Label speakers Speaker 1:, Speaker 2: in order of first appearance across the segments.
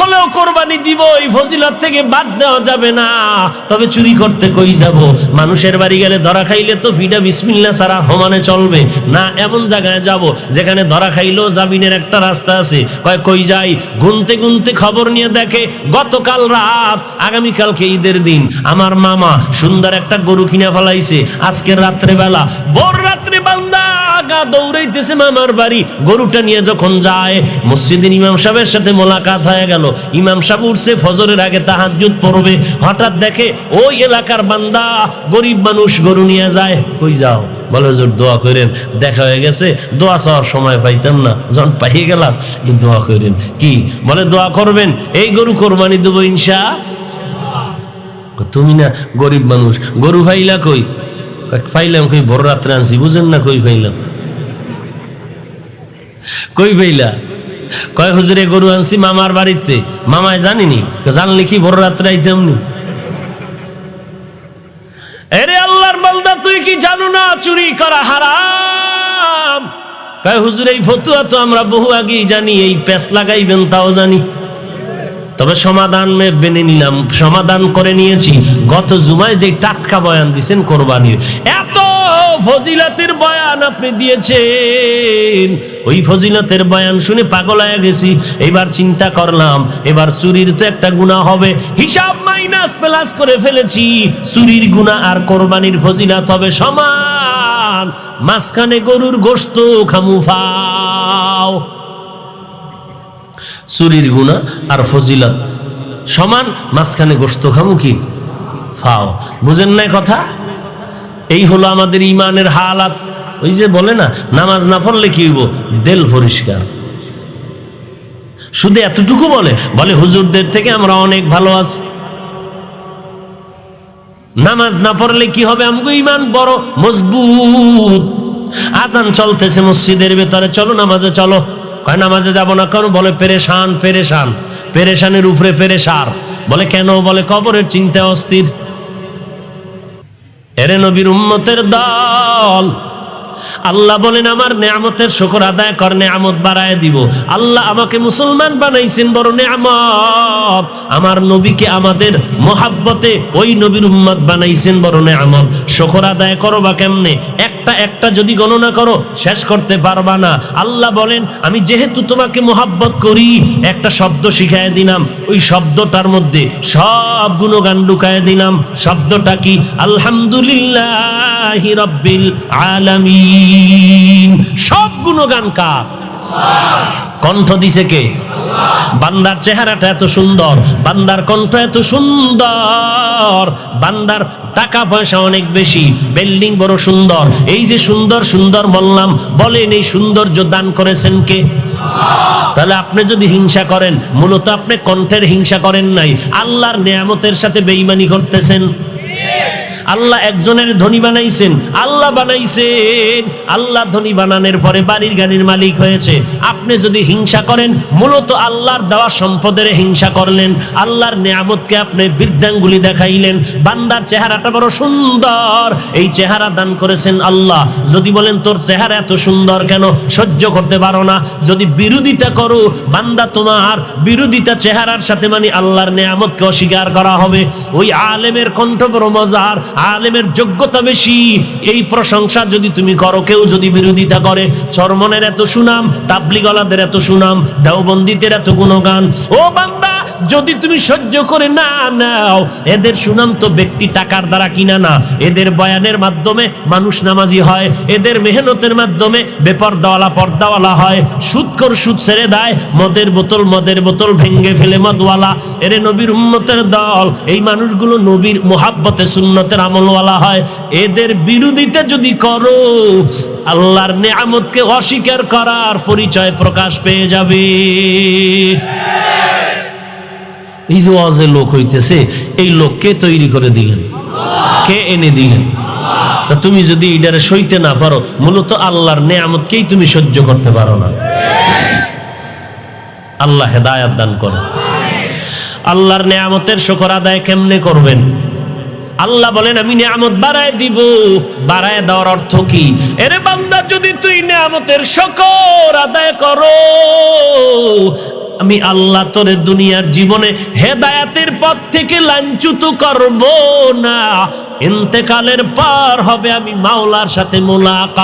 Speaker 1: হলেও কোরবানি দিব, এই ফজিলত থেকে বাদ দেওয়া যাবে না। তবে চুরি করতে কই যাব? মানুষের বাড়ি গেলে ধরা খাইলে তো ভিডা বিসমিল্লাহ ছাড়া সমানে চলবে না। এমন জায়গায় যাব যেখানে ধরা খাইলেও জামিনের একটা রাস্তা আছে। কই যাই? গুনতে গুনতে খবর নিয়ে দেখে গতকাল রাত, আগামীকালকে ঈদের দিন, আমার মামা সুন্দর একটা গরু কিনে ফেলাইছে। আজকের রাত্রেবেলা, ভোর রাত্রে বান্দা আগা দৌড়াইতেছে মামার বাড়ি। গরুটা নিয়ে যখন যায়, মসজিদের ইমাম সাহেবের সাথে মোলাকাত হয়ে গেল। ইমাম সাহেব উঠছে, ফজরের আগে তাহাজ্জুদ পড়বে। হঠাৎ দেখে ওই এলাকার বান্দা, গরিব মানুষ, গরু নিয়ে যায়। কই যাও? বলে হুজুর দোয়া করেন, দেখা হয়ে গেছে, দোয়া চাওয়ার সময় পাইতাম না, যখন পাইয়ে গেলাম দোয়া করেন। কি বলে? দোয়া করবেন, এই গরু কোরবানি দেবো ইনশাআল্লাহ। তুমি না গরিব মানুষ, গরু ফাইলা কই? ফাইলাম কই? ভোর রাত্রে আনছি, বুঝেন না? কই ফাইলাম? কই ফাইলা? কয় হুজুরে গরু আনছি মামার বাড়িতে। মামায় জানিনি? জানলে কি ভোর রাত্রে আইতাম নি? এরে আল্লাহর বান্দা, তুই কি জানো না চুরি করা হারাম? কয় হুজুর এই ফতুয়া তো আমরা বহু আগেই জানি, এই পেস লাগাইবেন তাও জানি, তবে সমাধান মেনে নিলাম, সমাধান করে নিয়েছি। গত জুমায় যে টাটকা বয়ান দিয়েছেন কোরবানির, এত ফজিলতের বয়ান আপনি দিয়েছেন, ওই ফজিলতের বয়ান শুনে পাগল হয়ে গেছি। এবার চিন্তা করলাম, এবার চুরির তো একটা গুনাহ হবে, হিসাব মাইনাস প্লাস করে ফেলেছি। চুরির গুনাহ আর কোরবানির ফজিলত হবে সমান। মাঝখানে গরুর গোশত খামু ফাও। চুরির গুনাহ আর ফজিলত সমান, মাঝখানে গোশত খামু কি ফাও। বুঝেন না কথা? এই হলো আমাদের ইমানের হালাত। ওই যে বলে না, নামাজ না পড়লে কি হইব? দিল পরিষ্কার। শুধু এতটুকু বলে হুজুরদের থেকে আমরা অনেক ভালো আছি। নামাজ না পড়লে কি হবে? আমগো ইমান বড় মজবুত। আজান চলতেছে মসজিদের ভেতরে, চলো নামাজে চলো। কয় নামাজে যাব না কেন? বলে পেরেশান, পেরেশান, পেরেশানের উপরে পেরেশার। বলে কেন? বলে কবরের চিন্তায় অস্থির। এরে নবীর উম্মতের দল, আল্লাহ বলেন আমার নেয়ামতের শুকর আদায় কর, নেয়ামত বাড়ায় দিব। আল্লাহ আমাকে মুসলমান বানাইছেন, বড় নেয়ামত। আমার নবীকে আমাদের মোহাব্বতে ওই নবীর উম্মত বানাইছেন, বড় নেয়ামত। শুকর আদায় করো বা কেমনে? একটা যদি গণনা করো শেষ করতে পারবা না। আল্লাহ বলেন আমি যেহেতু তোমাকে মোহাব্বত করি, একটা শব্দ শিখায় দিলাম, ওই শব্দটার মধ্যে সব গুণগান ঢুকায় দিলাম। শব্দটা কি? আলহামদুলিল্লাহি রাব্বিল আলামিন। সব গুণগান কার? কণ্ঠ দিছে কে? বান্দার চেহারাটা এত সুন্দর, বান্দার কণ্ঠ এত সুন্দর, বান্দার টাকা পয়সা অনেক বেশি, বিল্ডিং বড় সুন্দর। এই যে সুন্দর সুন্দর বললাম, বলেন এই সৌন্দর্য দান করেছেন কে? তাহলে আপনি যদি হিংসা করেন, মূলত আপনি কণ্ঠের হিংসা করেন নাই, আল্লাহর নেয়ামতের সাথে বেঈমানি করতেছেন। আল্লাহ একজনের ধনী বানাইছেন, আল্লাহ বানাইছেন, আল্লাহ ধনী বানানোর পরে বাড়ির গাড়ির মালিক হয়েছে। আপনি যদি হিংসা করেন, মূলত আল্লাহর দেওয়া সম্পদের হিংসা করলেন, আল্লাহর নিয়ামতকে আপনি বৃদ্ধাঙ্গুলি দেখাইলেন। বান্দার চেহারাটা বড় সুন্দর, এই চেহারা দান করেছেন আল্লাহ। যদি বলেন তোর চেহারা এত সুন্দর কেন, সহ্য করতে পারো না, যদি বিরোধিতা করো, বান্দা তোমার বিরোধিতা চেহারার সাথে মানে আল্লাহর নিয়ামতকে অস্বীকার করা হবে। ওই আলেমের কণ্ঠ বড় মজার, আলেমের যোগ্যতা বেশি, এই প্রশংসা যদি তুমি করো, কেউ যদি বিরোধিতা করে, চরমনের এত সুনাম, তাবলিগওয়ালাদের এত সুনাম, দেওবন্দীদের এত গুণগান। ও বান্দা, যদি তুমি সহ্য করে না নাও, এদের সুনাম তো ব্যক্তি টাকার দ্বারা কিনা না, এদের বয়ানের মাধ্যমে মানুষ নামাজি হয়, এদের মেহনতের মাধ্যমে বেপরদাওয়ালা পর্দাওয়ালা হয়, সুদখোর সুদ ছেড়ে দেয়, মদের বোতল ভেঙ্গে ফেলে মদওয়ালা। এরে নবীর উম্মতের দল, এই মানুষগুলো নবীর মোহাব্বতে সুন্নতের আমলওয়ালা হয়। এদের বিরোধিতা যদি করো, আল্লাহর নেয়ামতকে অস্বীকার করার পরিচয় প্রকাশ পেয়ে যাবে। এই যে ওয়াজে লোক হইতেছে, এই লোককে তৈরি করে দিলেন, কে এনে দিলেন? তা তুমি যদি এটারে সইতে না পারো, মূলত আল্লাহর নেয়ামতকেই তুমি সহ্য করতে পারো না। আল্লাহ হেদায়েত দান করে। আল্লাহর নেয়ামতের শুকর আদায় কেমনে করবেন? আল্লাহ বলেন আমি নিয়ামত বাড়ায় দিব। বাড়ায় দেওয়ার অর্থ কি? এরে বান্দা, যদি তুই নিয়ামতের শুকর আদায় করো, আমি আল্লাহ তোরে দুনিয়ার জীবনে হেদায়েতের পথ থেকে লাঞ্ছিত করব না, ইন্তেকালের পর হবে আমি মাওলার সাথে মুলাকাত।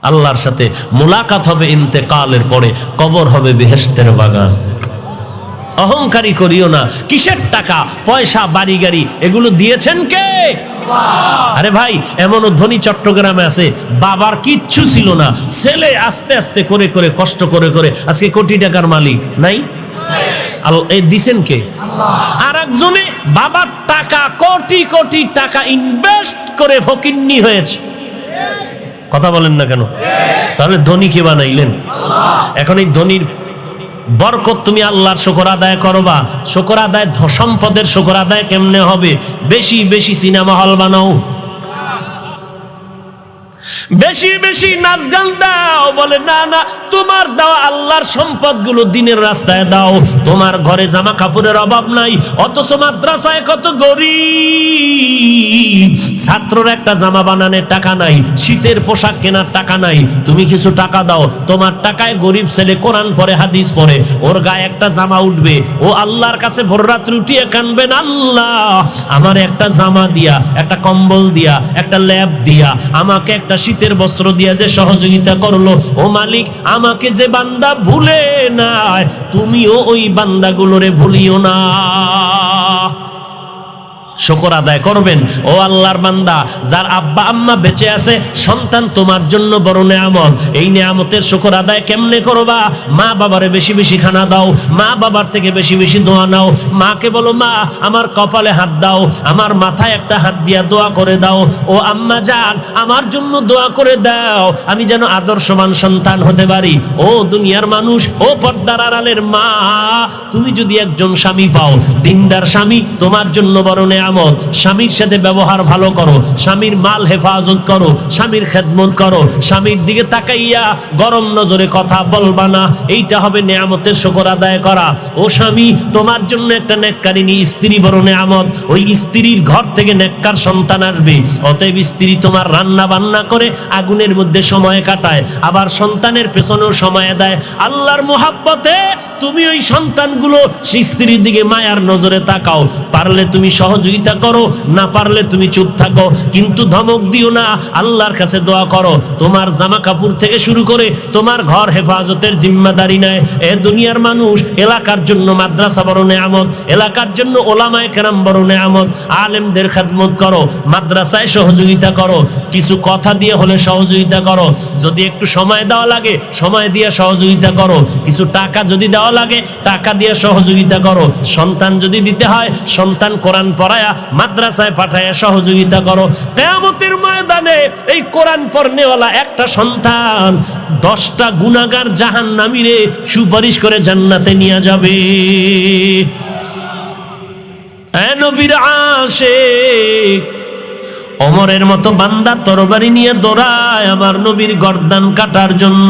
Speaker 1: আল্লাহর সাথে মুলাকাত হবে ইন্তেকালের পরে, কবর হবে বেহেশতের বাগান। অহংকারী করিও না। কিসের টাকা পয়সা বাড়ি গাড়ি এগুলো দিয়েছেন কে? আরে ভাই, এমনও ধনী চট্টগ্রামে আছে, বাবার কিচ্ছু ছিল না, ছেলে আস্তে আস্তে করে করে কষ্ট করে করে আজকে কোটি টাকার মালিক নাই। এই দিছেন কে? আর একজনে বাবার টাকা কোটি কোটি টাকা ইনভেস্ট করে ফকিন্নি হয়েছে। কথা বলেন না কেন? তাহলে ধনী কে বানাইলেন? এখন এই ধনীর বরকত তুমি আল্লাহর শুকর আদায় করবা। শুকর আদায়, সম্পদের শুকর আদায় কেমনে হবে? বেশি বেশি সিনেমা হল বানাও, বেশি বেশি নাচ গান দাও। বলে না না, তোমার দাও আল্লাহর সম্পদগুলো দিনের রাস্তায় দাও। তোমার ঘরে জামা কাপড়ের অভাব নাই, অথচ মাদ্রাসায় কত গরিব ছাত্রর একটা জামা বানানোর টাকা নাই, শীতের পোশাক কেনার টাকা নাই। তুমি কিছু টাকা দাও, তোমার টাকায় গরিব ছেলে কোরআন পড়ে, হাদিস পড়ে, ওর গায়ে একটা জামা উঠবে, ও আল্লাহর কাছে ভোর রাত উঠিয়ে কানবেন, আল্লাহ আমার একটা জামা দিয়া, একটা কম্বল দিয়া, একটা ল্যাপ দিয়া, আমাকে একটা শীতের বস্ত্র দিয়া যে সহযোগিতা করলো, ও মালিক আমাকে যে বান্দা ভুলে নাই, তুমিও ওই বান্দাগুলোরে ভুলিও না। শুকর আদায় করবেন। ও আল্লাহর বান্দা, যার আব্বা আম্মা বেঁচে আছে, সন্তান তোমার জন্য বড় নেয়ামত। এই নেয়ামতের শুকর আদায় কেমনে করবা? মা বাবারে বেশি বেশি খানা দাও, মা বাবার থেকে বেশি বেশি দোয়া নাও। মাকে বলো, মা আমার কপালে হাত দাও, আমার মাথায় একটা হাত দিয়া দোয়া করে দাও। ও আম্মা জান, আমার জন্য দোয়া করে দাও, আমি যেন আদর্শবান সন্তান হতে পারি। ও দুনিয়ার মানুষ, ও পর্দার আড়ালের মা, তুমি যদি একজন স্বামী পাও, দিনদার স্বামী, তোমার জন্য বড় নেয়ামত। স্বামীর সাথে ব্যবহার ভালো করো, স্বামীর মাল হেফাজত করো, স্বামীর খেদমত করো, স্বামীর দিকে তাকাইয়া গরম নজরে কথা বলবা না। এইটা হবে নেয়ামতের শুকর আদায় করা। ও স্বামী, তোমার জন্য একটা নেককারিনী স্ত্রী বড় নেয়ামত। ওই স্ত্রীর ঘর থেকে নেককার সন্তান আসবে। অতএব স্ত্রী তোমার রান্না বান্না করে আগুনের মধ্যে সময় কাটায়, আবার সন্তানের পেছনেও সময় দেয়। আল্লাহর মোহাব্বতে তুমি ওই সন্তানগুলো সেই স্ত্রীর দিকে মায়ার নজরে তাকাও। পারলে তুমি সহযোগিতা করো, না পারলে তুমি চুপ থাকো, কিন্তু ধমক দিও না। আল্লাহর কাছে দোয়া করো, তোমার জামা কাপড় থেকে শুরু করে তোমার ঘর হেফাজতের জিম্মাদারি নেয়। এ দুনিয়ার মানুষ, এলাকার জন্য মাদ্রাসা বড় নেয়ামত, এলাকার জন্য ওলামায়ে কেরাম বড় নেয়ামত। আলেমদের খেদমত করো, মাদ্রাসায় সহযোগিতা করো, কিছু কথা দিয়ে হলে সহযোগিতা করো। যদি একটু সময় দেওয়া লাগে, সময় দিয়ে সহযোগিতা করো। কিছু টাকা যদি দেওয়া লাগে, টাকা দিয়ে সহযোগিতা করো। সন্তান যদি দিতে হয়, সন্তান কোরআন পড়ায়া মাদ্রাসায় পাঠায়া সহযোগিতা করো। কিয়ামতের ময়দানে এই কোরআন পড়নেওয়ালা একটা সন্তান 10টা গুনাহগার জাহান্নামীরে সুপারিশ করে জান্নাতে নিয়ে যাবে। এ নবীর আশিক, ওমরের মতো বান্দা তরবারি নিয়ে দৌড়ায় আমার নবীর গর্দান কাটার জন্য।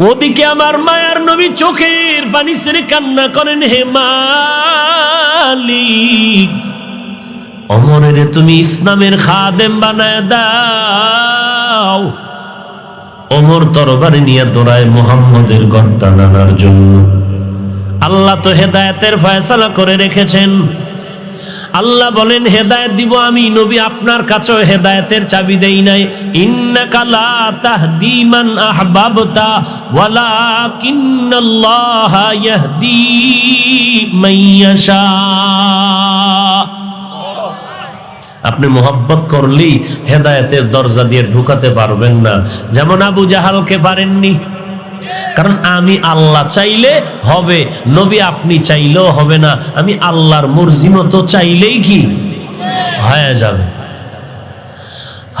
Speaker 1: ওদিকে আমার মায়ার নবী চোখের পানি ছেড়ে কান্না করেন, হে মালিক, ওমরের তুমি ইসলামের খাদেম বানায় দাও। ওমর তরবারি নিয়ে দৌড়ায় মুহাম্মদের গর্দান আনার জন্য। আল্লাহ তো হেদায়েতের ফয়সালা করে রেখেছেন। আল্লাহ বলেন, হেদায়েত দিব আমি। নবী আপনার কাছেও হেদায়েতের চাবি দেই নাই। ইন্নাকা লা তাহদি মান আহবাবতা ওয়ালাকিন্নাল্লাহা ইয়াহদি মান ইয়াশা। আপনি মোহাব্বত করলেই হেদায়েতের দরজা দিয়ে ঢুকাতে পারবেন না, যেমন আবু জাহালকে পারেননি। কারণ আমি আল্লাহ চাইলে হবে, নবী আপনি চাইলেও হবে না। আমি আল্লাহর মর্জি মতো চাইলেই কি হয়ে যাবে।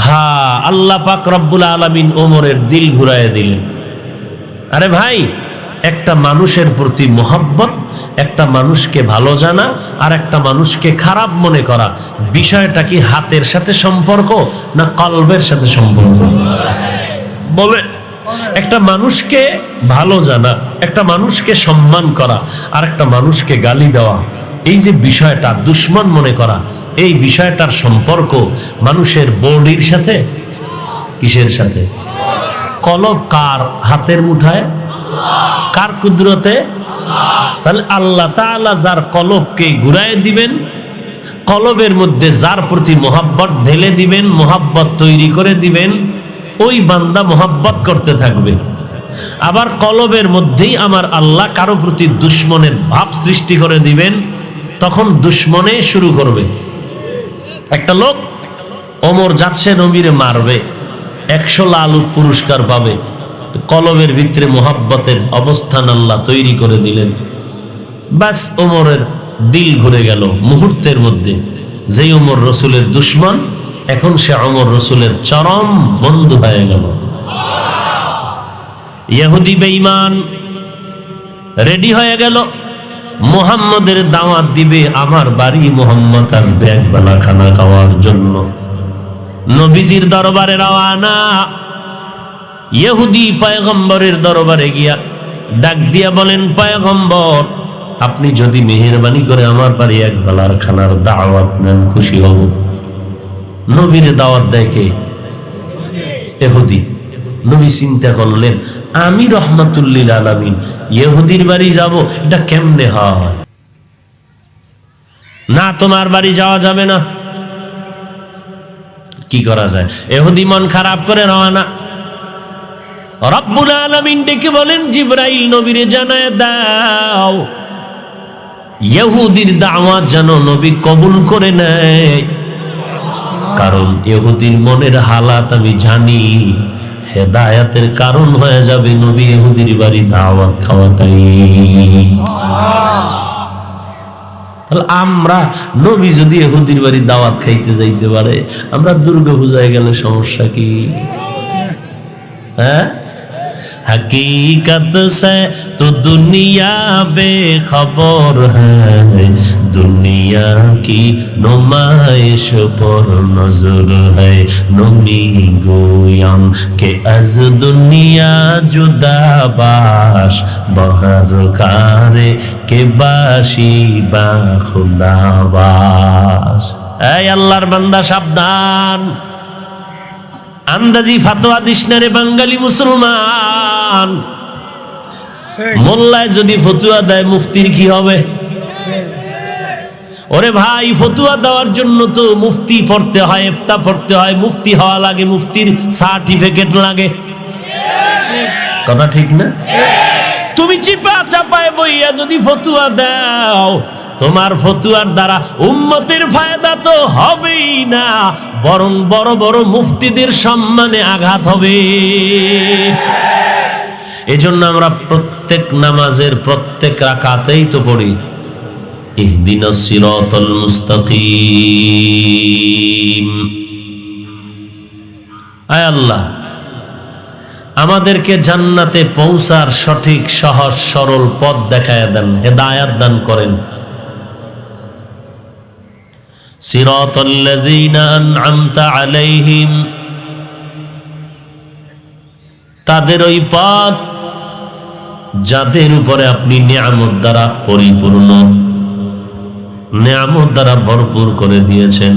Speaker 1: হ্যাঁ, আল্লাহ পাক রব্বুল আলামিন ওমরের দিল ঘুরায় দিলেন। আরে ভাই, একটা মানুষের প্রতি মোহাব্বত, একটা মানুষকে ভালো জানা আর একটা মানুষকে খারাপ মনে করা, বিষয়টা কি হাতের সাথে সম্পর্ক না কলবের সাথে সম্পর্ক? বলে একটা মানুষকে ভালো জানা, একটা মানুষকে সম্মান করা আর একটা মানুষকে গালি দেওয়া, এই যে বিষয়টা দুশ্মন মনে করা, এই বিষয়টার সম্পর্ক মানুষের বডির সাথে কিসের সাথে? কলব কার হাতের মুঠায়? কার কুদরতে? তাহলে আল্লাহ তাআলা যার কলবকে ঘুরায় দিবেন, কলবের মধ্যে যার প্রতি মোহাব্বত ঢেলে দিবেন, মোহাব্বত তৈরি করে দিবেন, ওই বান্দা মোহাব্বত করতে থাকবে। আবার কলবের মধ্যেই আমার আল্লাহ কারো প্রতি দুশ্মনের ভাব সৃষ্টি করে দিবেন, তখন দুশ্মনে শুরু করবে। একটা লোক ওমর যাচ্ছে নবীরে মারবে, 100 লাল পুরস্কার পাবে, কলবের ভিতরে মোহাব্বতের অবস্থান আল্লাহ তৈরি করে দিলেন। বাস ওমরের দিল ঘুরে গেল মুহূর্তের মধ্যে। যেই ওমর রসুলের দুশ্মন, এখন সে ওমর রসুলের চরম বন্ধু হয়ে গেল। ইহুদি বেঈমান রেডি হয়ে গেল, মুহাম্মদের দাওয়াত দিবে, আমার বাড়ি মুহাম্মদ আসবে একবেলা খানা খাওয়ার জন্য। নবীজির দরবারে রওয়ানা। ইহুদি পয়গম্বরের দরবারে গিয়া ডাক দিয়া বলেন, পয়গম্বর আপনি যদি মেহেরবানি করে আমার বাড়ি একবেলার খানার দাওয়াত নেন, খুশি হব। নবীরে দাওয়াত দেয় কে? ইহুদি। নবী চিন্তা করলেন, আমি রহমাতুল্লিল আলামিন ইহুদির বাড়ি যাব, এটা কেমনে হয়? না, তোমার বাড়ি যাওয়া যাবে না। কি করা যায়? ইহুদি মন খারাপ করে রওনা। রব্বুল আলামিন ডেকে বলেন, জিবরাইল নবীরে জানায় দাও ইহুদির দাওয়াত যেন নবী কবুল করে নেয়, কারণ ইহুদির মনের হালাত আমি জানি, হেদায়াতের কারণ হয়ে যাবে নবী ইহুদির বাড়ি দাওয়াত খাওয়াটাই। তাহলে আমরা নবী যদি ইহুদির বাড়ি দাওয়াত খাইতে যাইতে পারে, আমরা দুর্গা পূজায় গেলে সমস্যা কি? হ্যাঁ, हकीकत से तो दुनिया बेखबर है, दुनिया की नुमाइश पर नजर है, नमी गोयम के अज दुनिया जुदा बाश, बहर कारे के बाशी बा खुदा बाश। ऐ अल्लाहर बंदा साबधान, আন্দাজি ফাতোয়া দিস না রে বাঙালি মুসলমান। মোল্লায় যদি ফতুয়া দেয়, মুফতির কি হবে? ওরে ভাই, ফতুয়া দেওয়ার জন্য তো মুফতি পড়তে হয়, ইফতা পড়তে হয়, মুফতি হওয়া লাগে, মুফতির সার্টিফিকেট লাগে। কথা ঠিক না? তুমি চিপা চাপায় বইয়া যদি ফতুয়া দাও, তোমার ফতুয়ার দ্বারা উম্মতের ফায়দা তো হবেই না, বরং বড় বড় মুফতিদের সম্মানে আঘাত হবে। এজন্য আমরা প্রত্যেক নামাজের প্রত্যেক রাকাতেই তো পড়ি, ইহদিনাস সিরাতাল মুস্তাকিম। আয় আল্লাহ, আমাদেরকে জান্নাতে পৌঁছার সঠিক সহজ সরল পথ দেখায় দেন, হেদায়াত দান করেন। সিরাতাল্লাযীনা আন'আমতা আলাইহিম, তাদের ওই পথ যাদের উপরে আপনি নিয়ামত দ্বারা পরিপূর্ণ, নিয়ামত দ্বারা ভরপুর করে দিয়েছেন,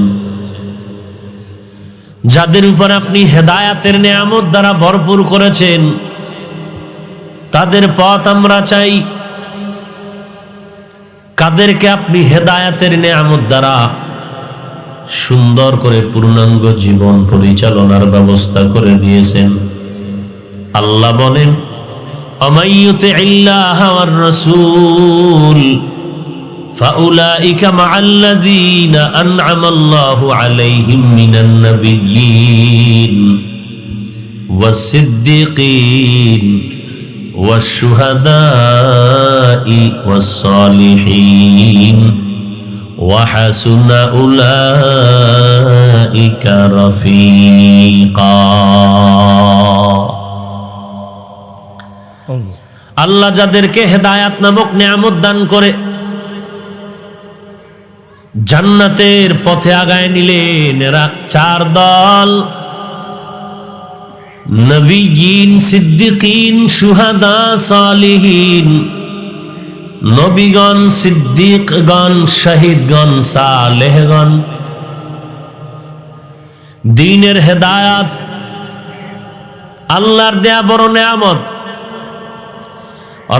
Speaker 1: যাদের উপর আপনি হেদায়াতের নিয়ামত দ্বারা ভরপুর করেছেন, তাদের পথ আমরা চাই। কাদেরকে আপনি হেদায়াতের নিয়ামত দ্বারা সুন্দর করে পূর্ণাঙ্গ জীবন পরিচালনার ব্যবস্থা করে দিয়েছেন। আল্লাহ বলেন, আমাইয়ুতিল্লাহ ওয়ার রাসূল ফাউলাইকা মাআল্লাযীনা আন'আমাল্লাহু আলাইহিম মিনান নাবিয়্যিন ওয়াস-সিদ্দীকিন ওয়াশ-শুহাদাই ওয়াস-সালিহিন ওয়া হাসুনা উলাইকা রাফীকা। আল্লাহ যাদেরকে হেদায়াত নামক নিয়ামত দান করে জান্নাতের পথে আগায় নিলেন, এরা চার দল: নবিয়্যিন, সিদ্দিকিন, শুহাদা, সালিহিন। নবীগণ, সিদ্দিকগণ, শহীদগণ, সালেহগণ। দ্বীনের হেদায়াত আল্লাহর দেয়া বড় নেয়ামত।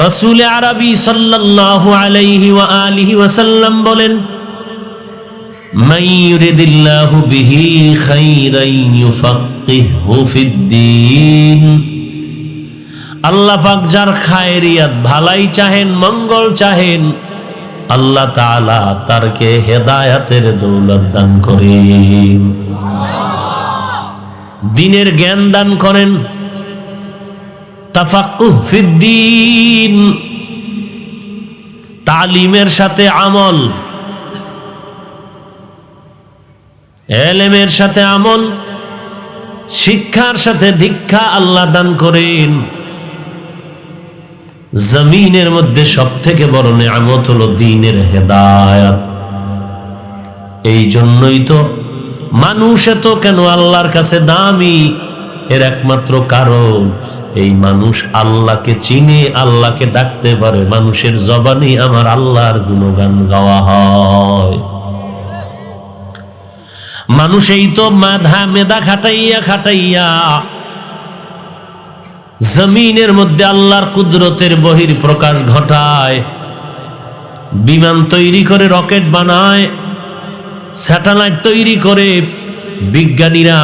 Speaker 1: রাসূল আরবি সাল্লাল্লাহু আলাইহি ওয়া আলিহি ওয়াসাল্লাম বলেন, মান ইউরিদিল্লাহু বিহি খাইরান ইউফাক্কিহু ফিদ্দীন। আল্লাহ পাক যার খায়রিয়াত, ভালাই চাহেন, মঙ্গল চাহেন, আল্লাহ তাআলা তারকে হেদায়েতের দৌলত দান করেন, দ্বীনের জ্ঞান দান করেন। তাফাক্কুহ ফিদ্দীন, তালিমের সাথে আমল, ইলমের সাথে আমল, শিক্ষার সাথে দীক্ষা আল্লাহ দান করেন। জমিনের মধ্যে সবথেকে বড় নেয়ামত হলো দ্বীনের হেদায়েত। এই জন্যই তো মানুষ এত কেন আল্লাহর কাছে দামি, এর একমাত্র কারণ এই মানুষ আল্লাহকে চিনে, আল্লাহকে ডাকতে পারে, মানুষের জবানে আমার আল্লাহর গুণগান গাওয়া হয়। মানুষ এই তো মেধা খাটাইয়া জমিনের মধ্যে আল্লাহর কুদরতের বহির প্রকাশ ঘটায়, বিমান তৈরি করে, রকেট বানায়, স্যাটেলাইট তৈরি করে, বিজ্ঞানীরা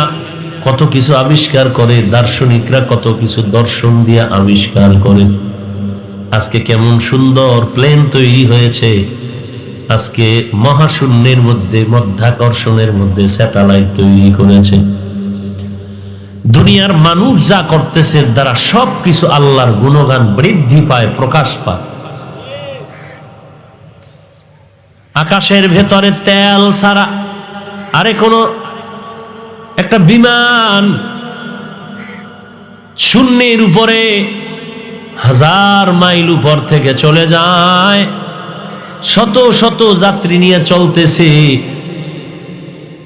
Speaker 1: কত কিছু আবিষ্কার করে, দার্শনিকরা কত কিছু দর্শন দিয়ে আবিষ্কার করে। আজকে কেমন সুন্দর প্লেন তৈরি হয়েছে, আজকে মহাশূন্যের মধ্যে, মধ্যাকর্ষণের মধ্যে স্যাটেলাইট তৈরি করেছে। দুনিয়ার মানুষ যা করতেছে দ্বারা সবকিছু আল্লাহর গুণগান বৃদ্ধি পায়, প্রকাশ পায়। আকাশের ভেতরে তেল ছাড়া আরে কোনো একটা বিমান শূন্যের উপরে 1000 মাইল উপর থেকে চলে যায়, শত শত যাত্রী নিয়ে চলতেছে।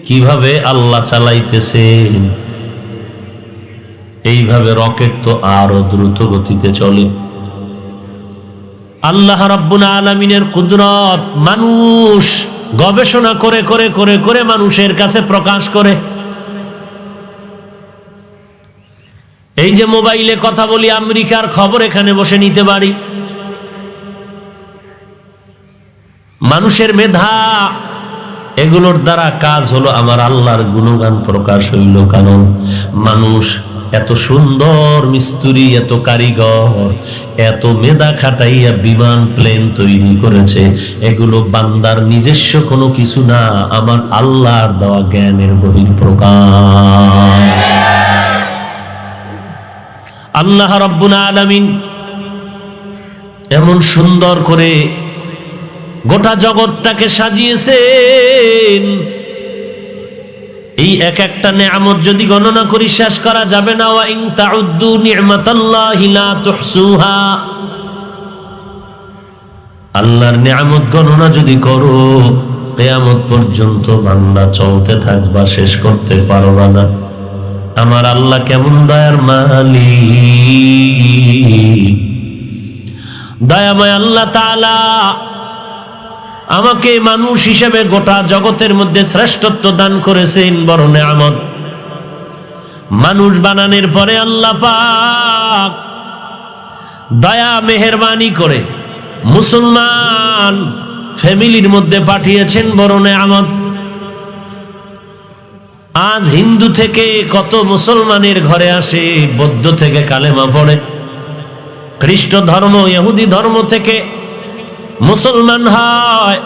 Speaker 1: কিভাবে আল্লাহ চালাইতেছেন? এইভাবে রকেট তো আরো দ্রুত গতিতে চলে। আল্লাহ রাব্বুল আলামিনের কুদরত মানুষ গবেষণা করে করে করে করে মানুষের কাছে প্রকাশ করে। এই যে মোবাইলে কথা বলি, আমেরিকার খবর এখানে বসে নিতে পারি। মানুষের মেধা, এগুলোর দ্বারা কাজ হলো আমার আল্লাহর গুণগান প্রকাশ হইল। কারণ মানুষ এত সুন্দর মিস্ত্রি, এত কারিগর, এত মেধা খাটাইয়া বিমান প্লেন তৈরি করেছে। এগুলো বান্দার নিজস্ব কোনো কিছু না, আমার আল্লাহর দেওয়া জ্ঞানের বহিঃপ্রকাশ। আল্লাহ রাব্বুল আলামিন এমন সুন্দর করে গোটা জগৎটাকে সাজিয়েছেন, এই এক একটা নেয়ামত যদি গণনা করি শেষ করা যাবে না। ওয়া ইন তাউদ্দু নি'মাতাল্লাহি লা তুহসুহা, আল্লাহর নেয়ামত গণনা যদি করো কিয়ামত পর্যন্ত বান্দা চলতে থাকবা, শেষ করতে পারবা না। আমার আল্লাহ কেমন দয়ার মালিক, দয়াময় আল্লাহ তাআলা আমাকে মানুষ হিসেবে গোটা জগতের মধ্যে শ্রেষ্ঠত্ব দান করেছেন, বড় নেয়ামত। মানুষ বানানোর পরে আল্লাহ পাক দয়া মেহেরবানি করে মুসলমান ফ্যামিলির মধ্যে পাঠিয়েছেন, বড় নেয়ামত। আজ হিন্দু থেকে কত মুসলমানের ঘরে আসে, বৌদ্ধ থেকে কালেমা পড়ে, খ্রিস্ট ধর্ম, ইহুদি ধর্ম থেকে মুসলমান হয়।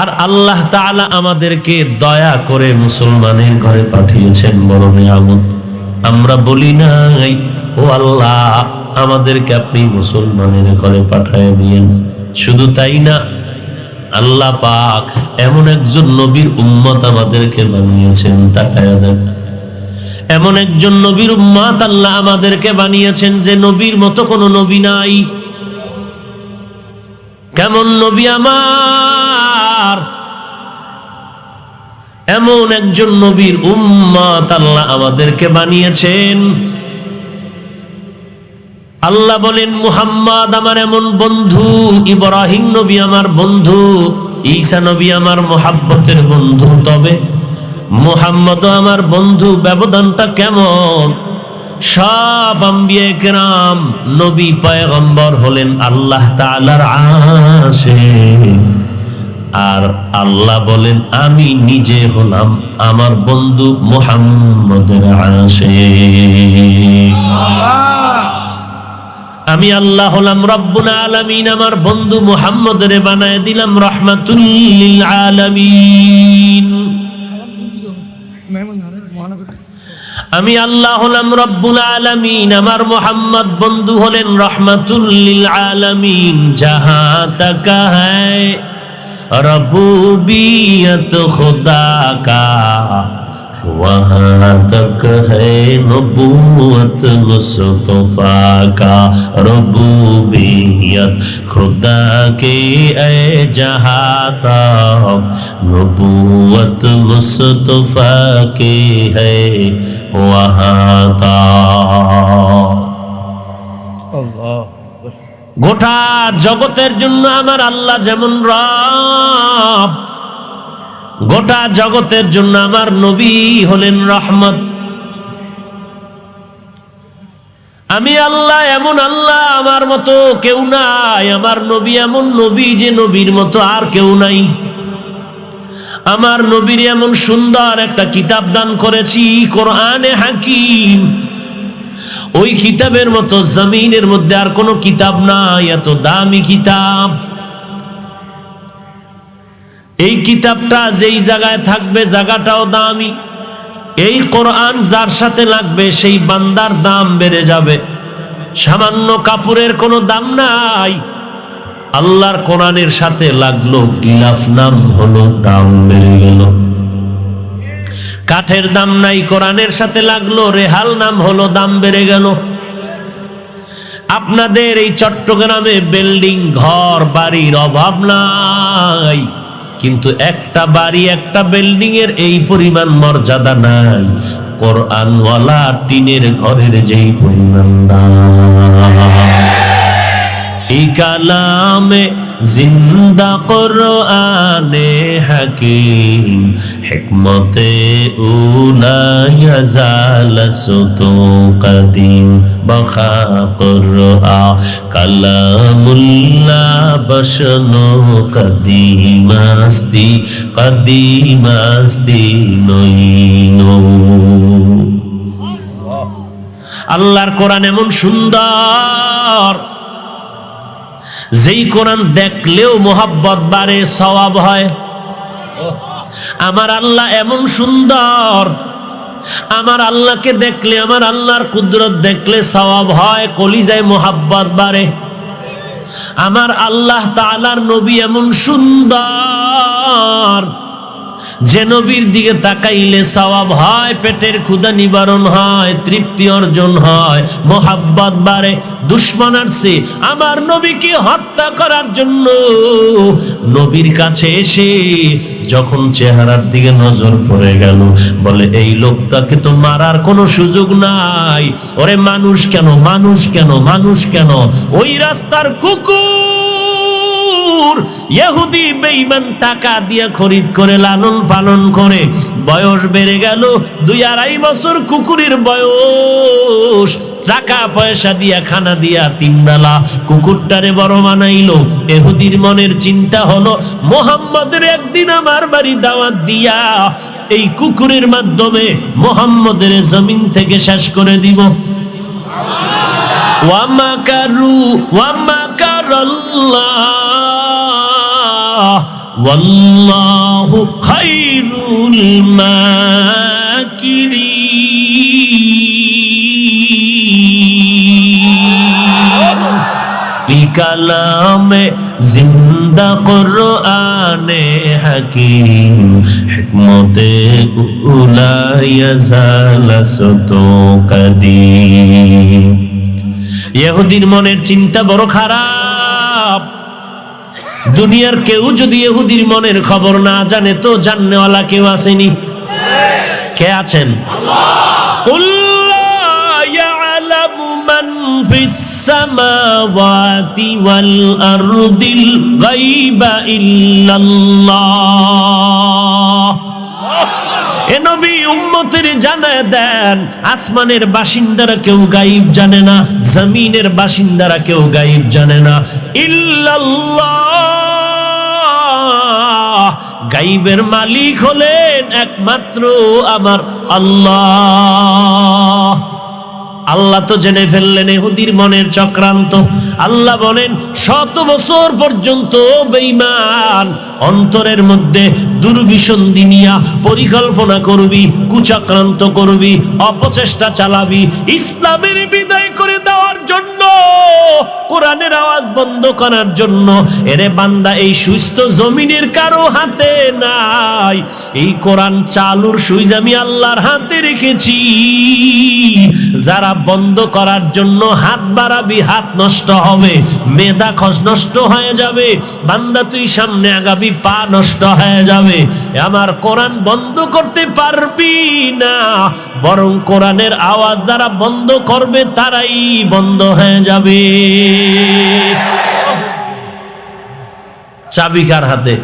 Speaker 1: আর আল্লাহ তাআলা আমাদেরকে দয়া করে মুসলমানের ঘরে পাঠিয়েছেন, বড় নিয়ামত। আমরা বলি নাই ও আল্লাহ আমাদেরকে আপনি মুসলমানের ঘরে পাঠিয়ে দিয়েন। শুধু তাই না, আল্লাহ পাক এমন একজন নবীর উম্মত আমাদেরকে বানিয়েছেন। তাকায়া দেন, এমন একজন নবীর উম্মত আল্লাহ আমাদেরকে বানিয়েছেন যে নবীর মতো কোনো নবী নাই। কেমন নবী আমার, এমন একজন নবীর উম্মত আল্লাহ আমাদেরকে বানিয়েছেন। আল্লাহ বলেন মুহাম্মদ আমার এমন বন্ধু, ইব্রাহিম নবী আমার বন্ধু, ঈসা নবী আমার মোহাব্বতের বন্ধু, তবে মুহাম্মদ আমার বন্ধু। ব্যবধানটা কেমন? সব আম্বিয়া কেরাম নবী পয়গম্বর হলেন আল্লাহ তাআলার আশিক, আর আল্লাহ বলেন আমি নিজে হলাম আমার বন্ধু মুহাম্মদের আশিক। আমি আল্লাহ হলাম রব্বুল আলামিন, আমার বন্ধু মুহাম্মদরে বানায় দিলাম রাহমাতুল লিল আলামিন। আমি আল্লাহ হলাম রব্বুল আলামিন, আমার মুহাম্মদ বন্ধু হলেন রাহমাতুল লিল আলামিন। জাহাঁ তক হ্যায় रबूबियत खुदा का वहाँ तक है नबूवत मुस्तफा का। रबूबियत खुदा के ए जहाँ तक नबूवत मुस्तफा के है वहाँ तक। গোটা জগতের জন্য আমার আল্লাহ যেমন রব, গোটা জগতের জন্য আমার নবী হলেন রহমত। আমি আল্লাহ এমন আল্লাহ, আমার মতো কেউ নাই। আমার নবী এমন নবী যে নবীর মতো আর কেউ নাই। আমার নবীর এমন সুন্দর একটা কিতাব দান করেছি, কোরআনে হাকিম। ওই কিতাবের মতো জমিনের মধ্যে আর কোনো কিতাব নাই, এত দামি কিতাব। এই কিতাবটা যেই জায়গায় থাকবে জায়গাটাও দামি। এই কোরআন যার সাথে লাগবে সেই বান্দার দাম বেড়ে যাবে। সামান্য কাপড়ের কোনো দাম নাই, আল্লাহর কোরআনের সাথে লাগলো গিলাফ, নাম হলো দাম বেড়ে গেল। কাঠের দাম নাই, কোরআনের সাথে লাগলো রেহাল, নাম হলো দাম বেড়ে গেল। আপনাদের এই চট্টগ্রামে বিল্ডিং ঘর বাড়ির অভাব নাই, কিন্তু একটা বাড়ি একটা বিল্ডিং এর এই পরিমাণ মর্যাদা নাই কোরআনওয়ালা টিনের ঘরের যেই পরিমাণ দাম। এই কালামে জিন্দা কোরআনে হাকিম, হিকমতে উলা ইয়াজাল সুতু কদিম। বখা কোরআন কালামুল্লাহ বশনো কদিমাস্তি, কদিমাস্তি নইনো। আল্লাহর কোরআন এমন সুন্দর, যেই কোরআন দেখলেও মোহাব্বত বাড়ে, সওয়াব হয়। আমার আল্লাহ এমন সুন্দর, আমার আল্লাহকে দেখলে, আমার আল্লাহর কুদরত দেখলে সওয়াব হয়, কলিজায় মোহাব্বত বাড়ে। আমার আল্লাহ তাআলার নবী এমন সুন্দর, যে নবীর দিকে তাকাইলে সওয়াব হয়, পেটের ক্ষুধা নিবারণ হয়, তৃপ্তি অর্জন হয়, মোহাব্বত বাড়ে। দুশমন আসছে আমার নবীকে হত্যা করার জন্য, নবীর কাছে এসে যখন চেহারার দিকে নজর পড়ে গেল, বলে এই লোকটাকে তো মারার কোনো সুযোগ নাই। ওরে মানুষ কেন, মানুষ কেন, মানুষ কেন? ওই রাস্তার কুকুর, ইহুদি বেঈমান টাকা দিয়ে খরিদ করে লালন পালন করে, বয়স বেড়ে গেল 2-2.5 বছর কুকুরের বয়স। টাকা পয়সা দিয়া, খানা দিয়া 3 বেলা কুকুরটারে বড় বানাইলো। ইহুদির মনের চিন্তা হলো, মুহাম্মদের একদিন আমার বাড়ি দাওয়াত দিয়া এই কুকুরের মাধ্যমে মুহাম্মদের জমিন থেকে শেষ করে দিব। ওয়া মাকারু ওয়া মাকারাল্লাহ ওয়াল্লাহু খায়রুল মাকিরিন। কালামে জিন্দা কোরআনে হাকিম, হিকমতে উলা ইয়াজাল সুতু কদিম। ইহুদির মনের চিন্তা বড় খারাপ। দুনিয়ার কেউ যদি ইহুদির মনের খবর না জানে তো জাননেওয়ালা কেউ আসেনি? কে আছেন? ফিস সামাওয়াতি ওয়াল আরদিল গায়বা ইল্লাল্লাহ। হে নবী উম্মতের জানায় দেন, আসমানের বাসিন্দারা কেউ গায়েব জানে না, জমিনের বাসিন্দারা কেউ গায়েব জানে না, ইল্লাল্লাহ, গায়েবের মালিক হলেন একমাত্র আমার আল্লাহ। আল্লাহ তো জেনে ফেললেন ইহুদির মনের চক্রান্ত। আল্লাহ বলেন 100 বছর পর্যন্ত বেঈমান অন্তরের মধ্যে দুর্বিসন্ধি নিয়া পরিকল্পনা করবি, কুচক্রান্ত করবি, অপচেষ্টা চালাবি ইসলামের বিদায় করে দেওয়ার জন্য, কোরআনের আওয়াজ বন্ধ করার জন্য। এরে বান্দা, এই সুস্থ জমিনের কারো হাতে নাই, এই কোরআন চালুর সুইচ আমি আল্লাহর হাতে রেখেছি। যারা বন্ধ করার জন্য হাত বাড়াবি, হাত নষ্ট হবে, মেধা নষ্ট হয়ে যাবে। বান্দা তুই সামনে আগাবি, পা নষ্ট হয়ে যাবে। আমার কোরআন বন্ধ করতে পারবি না, বরং কোরআনের আওয়াজ যারা বন্ধ করবে তারাই বন্ধ হয়ে যাবে। চাবি কার হাতে?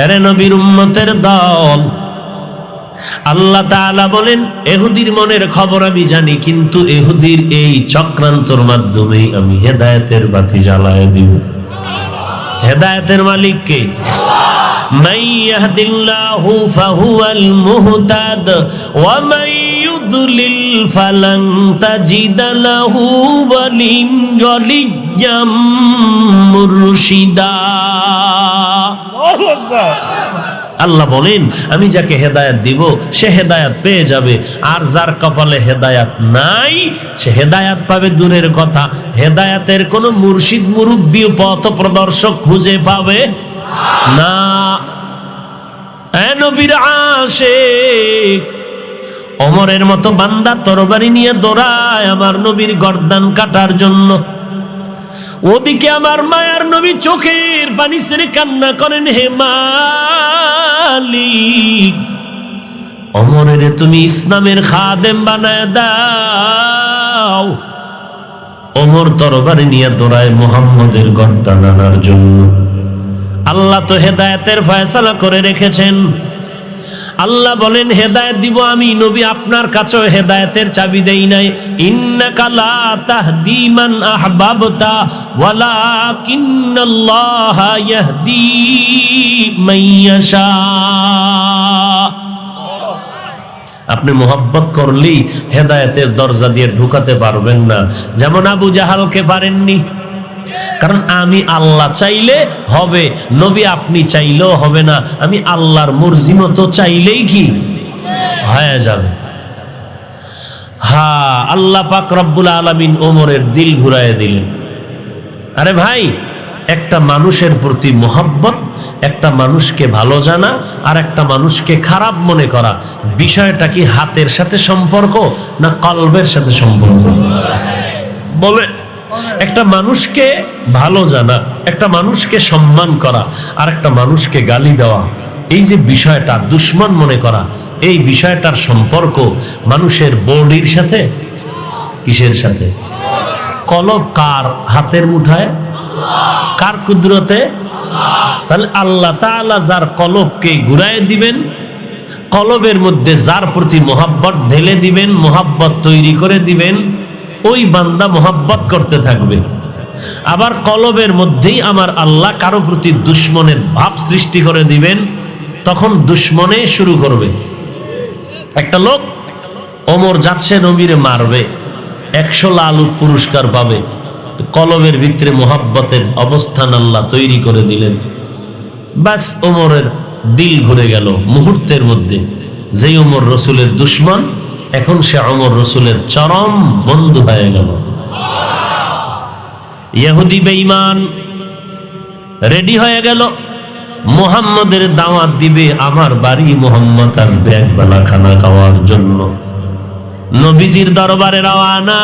Speaker 1: এরে নবীর উম্মতের দল, আল্লাহ তাআলা বলেন ইহুদির মনের খবর আমি জানি, কিন্তু ইহুদির এই চক্রান্তর মাধ্যমেই আমি হেদায়েতের বাতি জ্বালায় দিব। হেদায়েতের মালিক কে? মান ইয়াহদিল্লাহু ফাহুয়াল মুহতাদ ওয়া মান ইউদ্লিল ফালান তাজিদা লাহু ওয়ালিয়্যাম মুরশিদা। আল্লাহু আকবার। আল্লাহ বলেন আমি যাকে হেদায়েত দিব সে হেদায়েত পেয়ে যাবে, আর যার কপালে হেদায়েত নাই সে হেদায়েত পাবে দূরের কথা, হেদায়েতের কোনো মুর্শিদ মুরব্বি পথ প্রদর্শক খুঁজে পাবে না। এ নবীর আশিক, ওমরের মতো বান্দা তরবারি নিয়ে দৌড়ায় আমার নবীর গর্দান কাটার জন্য। ওদিকে আমার মায়ার নবী চোখের পানি ছেড়ে কান্না করেন, হে মালিক, ওমরের তুমি ইসলামের খাদেম বানায় দাও। ওমর তরবারি নিয়ে দৌড়ায় মুহাম্মদের গর্দান আনার জন্য। আল্লাহ তো হেদায়েতের ফয়সালা করে রেখেছেন। আল্লাহ বলেন হেদায়েত দিব আমি, নবী আপনার কাছেও হেদায়েতের চাবি দেই নাই। ইন্নাকা লা তাহদি মান আহবাবতা ওয়ালাকিন্নাল্লাহা ইয়াহদি মান ইয়াশা। আপনি মোহাব্বত করলেই হেদায়েতের দরজা দিয়ে ঢুকাতে পারবেন না, যেমন আবু জাহালকে পারেননি। কারণ আমি আল্লাহ চাইলে হবে, নবী আপনি চাইলেও হবে না, আমি আল্লাহর মর্জি মতো চাইলেই কি হয়ে যাবে। হ্যাঁ, আল্লাহ পাক রব্বুল আলামিন ওমরের দিল ঘুরায় দিলেন। আরে ভাই, একটা মানুষের প্রতি মোহাব্বত, একটা মানুষকে ভালো জানা আর একটা মানুষকে খারাপ মনে করা, বিষয়টা কি হাতের সাথে সম্পর্ক না কলবের সাথে সম্পর্ক? বলে একটা মানুষকে ভালো জানা, একটা মানুষকে সম্মান করা আর একটা মানুষকে গালি দেওয়া, এই যে বিষয়টা দুশ্মন মনে করা, এই বিষয়টার সম্পর্ক মানুষের বডির সাথে কিসের সাথে? কলব কার হাতের মুঠায়? কার কুদরতে? তাহলে আল্লাহ তাআলা যার কলবকে ঘুরায় দিবেন, কলবের মধ্যে যার প্রতি মোহাব্বত ঢেলে দিবেন, মোহাব্বত তৈরি করে দিবেন, ওই বান্দা মোহাব্বত করতে থাকবে। আবার কলবের মধ্যেই আমার আল্লাহ কারো প্রতি দুশ্মনের ভাব সৃষ্টি করে দিবেন, তখন দুশ্মনে শুরু করবে। একটা লোক ওমর যাচ্ছে নবীরে মারবে, 100 লাল পুরস্কার পাবে, কলবের ভিতরে মোহাব্বতের অবস্থান আল্লাহ তৈরি করে দিলেন। বাস ওমরের দিল ঘুরে গেল মুহূর্তের মধ্যে। যেই ওমর রসুলের দুশ্মন, এখন সে ওমর রসুলের চরম বন্ধু হয়ে গেল। ইহুদি বেঈমান রেডি হয়ে গেল, মুহাম্মদের দাওয়াত দিবে, আমার বাড়ি মুহাম্মদ আসবে একবেলা খানা খাওয়ার জন্য। নবীজির দরবারে রওয়ানা।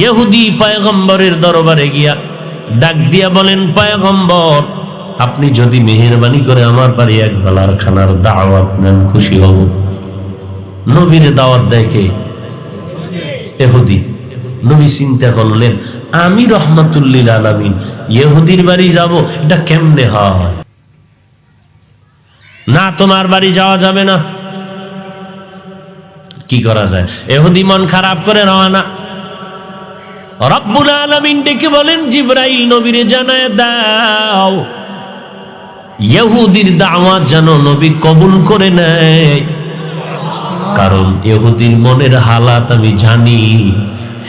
Speaker 1: ইহুদি পয়গম্বরের দরবারে গিয়া ডাক দিয়া বলেন, পয়গম্বর আপনি যদি মেহেরবানি করে আমার বাড়ি একবেলার খানার দাওয়াত নেন, খুশি হব। নবীরে দাওয়াত দেয় কে? ইহুদি। নবী চিন্তা করলেন, আমি রহমাতুল্লিল আলামিন ইহুদির বাড়ি যাব, এটা কেমনে হয়? না তোমার বাড়ি যাওয়া যাবে না। কি করা যায়? ইহুদি মন খারাপ করে রওনা। রব্বুল আলামিন ডেকে বলেন, জিবরাইল নবীরে জানায় দাও ইহুদির দাওয়াত যেন নবী কবুল করে নেয়, কারণ ইহুদির মনের হালাত আমি জানি,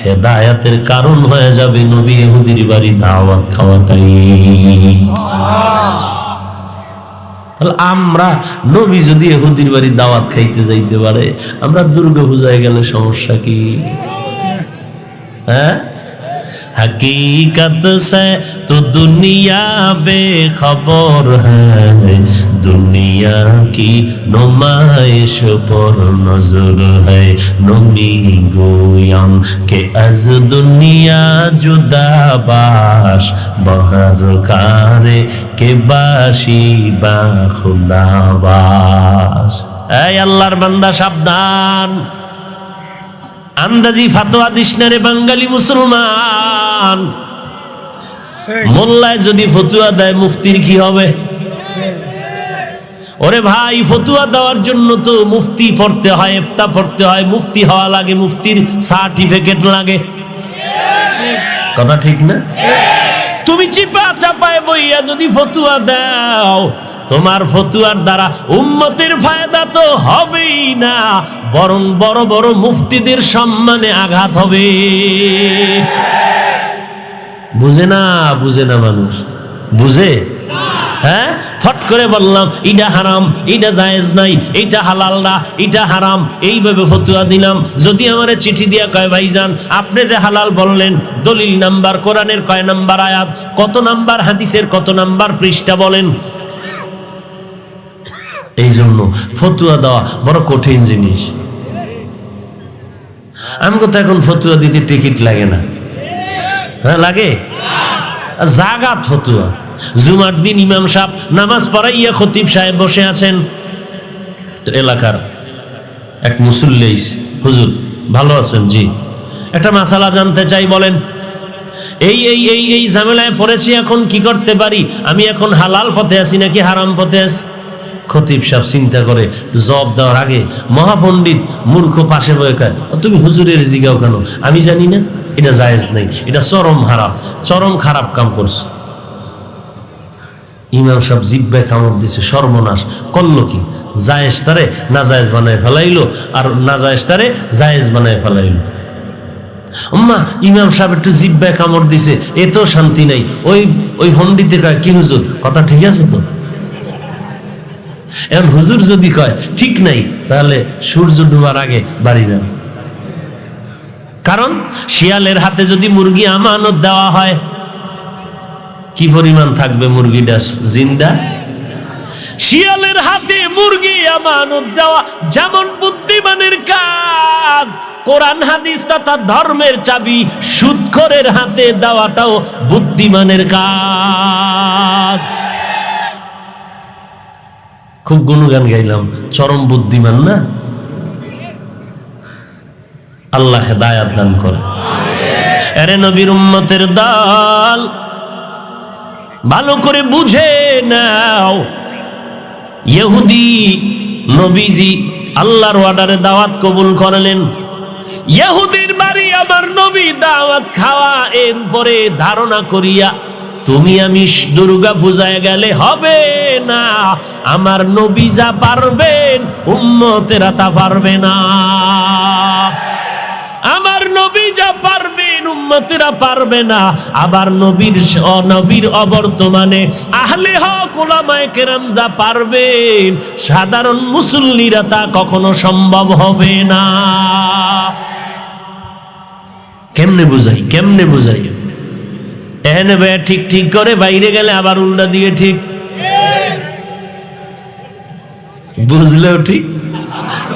Speaker 1: হেদায়েতের কারণ হয়ে যাবে নবী ইহুদির বাড়ি দাওয়াত খাওয়াটাই। তাহলে আমরা নবী যদি ইহুদির বাড়ি দাওয়াত খাইতে যাইতে পারে, আমরা দুর্গা পূজায় গেলে সমস্যা কি? হ্যাঁ, हकीकत से तो दुनिया बेखबर है, दुनिया की नुमाइश पर नजर है, नमी गोयम के अज दुनिया जुदा बाश बहर कारे के बाशी बा खुदा बाश। ऐ अल्लाहर बंदा साबधान, আন্দাজি ফাতোয়া দিস না রে বাঙালি মুসলমান। মোল্লায় যদি ফতুয়া দেয় মুফতির কি হবে? ওরে ভাই, ফতুয়া দেওয়ার জন্য তো মুফতি পড়তে হয়, ইফতা পড়তে হয়, মুফতি হওয়া লাগে, মুফতির সার্টিফিকেট লাগে। কথা ঠিক না? তুমি চিপা চাপায় বইয়া যদি ফতুয়া দাও, তোমার ফতুয়ার দ্বারা উম্মতের ফায়দা তো হবেই না, বরং বড় বড় মুফতিদের সম্মানে আঘাত হবে। বুঝে না, বুঝে না মানুষ, বুঝে? হ্যাঁ, ফট করে বললাম এটা হারাম, এটা জায়েজ নাই, এটা হালাল না, এটা হারাম, এইভাবে ফতুয়া দিলাম। যদি আমারে চিঠি দিয়া কয়, ভাইজান আপনি যে হালাল বললেন, দলিল নাম্বার, কোরআনের কয় নাম্বার আয়াত, কত নাম্বার হাদিসের কত নাম্বার পৃষ্ঠা বলেন। এই জন্য ফতুয়া দেওয়া বড় কঠিন জিনিস। আমাকে তো এখন ফতুয়া দিতে টিকিট লাগে না। হ্যাঁ লাগে? জাগাত ফতুয়া। জুমার দিন ইমাম সাহেব নামাজ পড়াইয়া খতিব সাহেব বসে আছেন, তো এলাকার এক মুসল্লি, হুজুর ভালো আছেন? জি, একটা মাসালা জানতে চাই, বলেন। এই এই এই এই ঝামেলায় পড়েছি, এখন কি করতে পারি? আমি এখন হালাল পথে আছি নাকি হারাম পথে আছি? খতিব সাহেব চিন্তা করে জবাব দেওয়ার আগে মহাপণ্ডিত মূর্খ পাশে বয়ে কয়, তুমি হুজুরের জিগাও কেন? আমি জানি না, এটা জায়েজ নাই, এটা চরম হারাম, চরম খারাপ কাম করছে। ইমাম সাহেব জিব্বায় কামড় দিছে, সর্বনাশ করলো কি? জায়েজটারে নাজায়েজ বানায় ফেলাইলো, আর নাজায়েজটারে জায়েজ বানায় ফেলাইলো। আম্মা, ইমাম সাহেব একটু জিব্বায় কামড় দিছে, এতেও শান্তি নাই। ওই পণ্ডিতে কয়, কি হুজুর কথা ঠিক আছে তো? এখন হুজুর যদি কয় ঠিক নাই, তাহলে সূর্য ডুবার আগে বাড়ি যান। কারণ শিয়ালের হাতে যদি মুরগি আমানত দেওয়া হয়, কি পরিমাণ থাকবে মুরগিটা জিন্দা? শিয়ালের হাতে মুরগি আমানত দেওয়া যেমন বুদ্ধিমানের কাজ, কোরআন হাদিস তথা ধর্মের চাবি সুদখোরের হাতে দেওয়াটাও বুদ্ধিমানের কাজ। খুব গুণগান গাইলাম, চরম বুদ্ধিমান না? আল্লাহ হেদায়াত দান করে। আরে নবীর উম্মতের দল, ভালো করে বুঝে নাও, ইহুদি নবীজি আল্লাহর অর্ডারে দাওয়াত কবুল করলেন। ইহুদির বাড়ি আমার নবী দাওয়াত খাওয়া, এর উপরে ধারণা করিয়া তুমি আমি দুর্গা পূজায় গেলে হবে না। আমার নবী যা পারবেন উম্মতেরা তা পারবে না। আমার নবী যা পারবেন উম্মতেরা পারবে না। আবার নবীর অবর্তমানে আহলে হক উলামায়ে কেরাম যা পারবেন, সাধারণ মুসল্লিরা তা কখনো সম্ভব হবে না। কেমনে বুঝাই? এখানে ঠিক ঠিক করে, বাইরে গেলে আবার উল্টা দিকে ঠিক, বুঝলেও ঠিক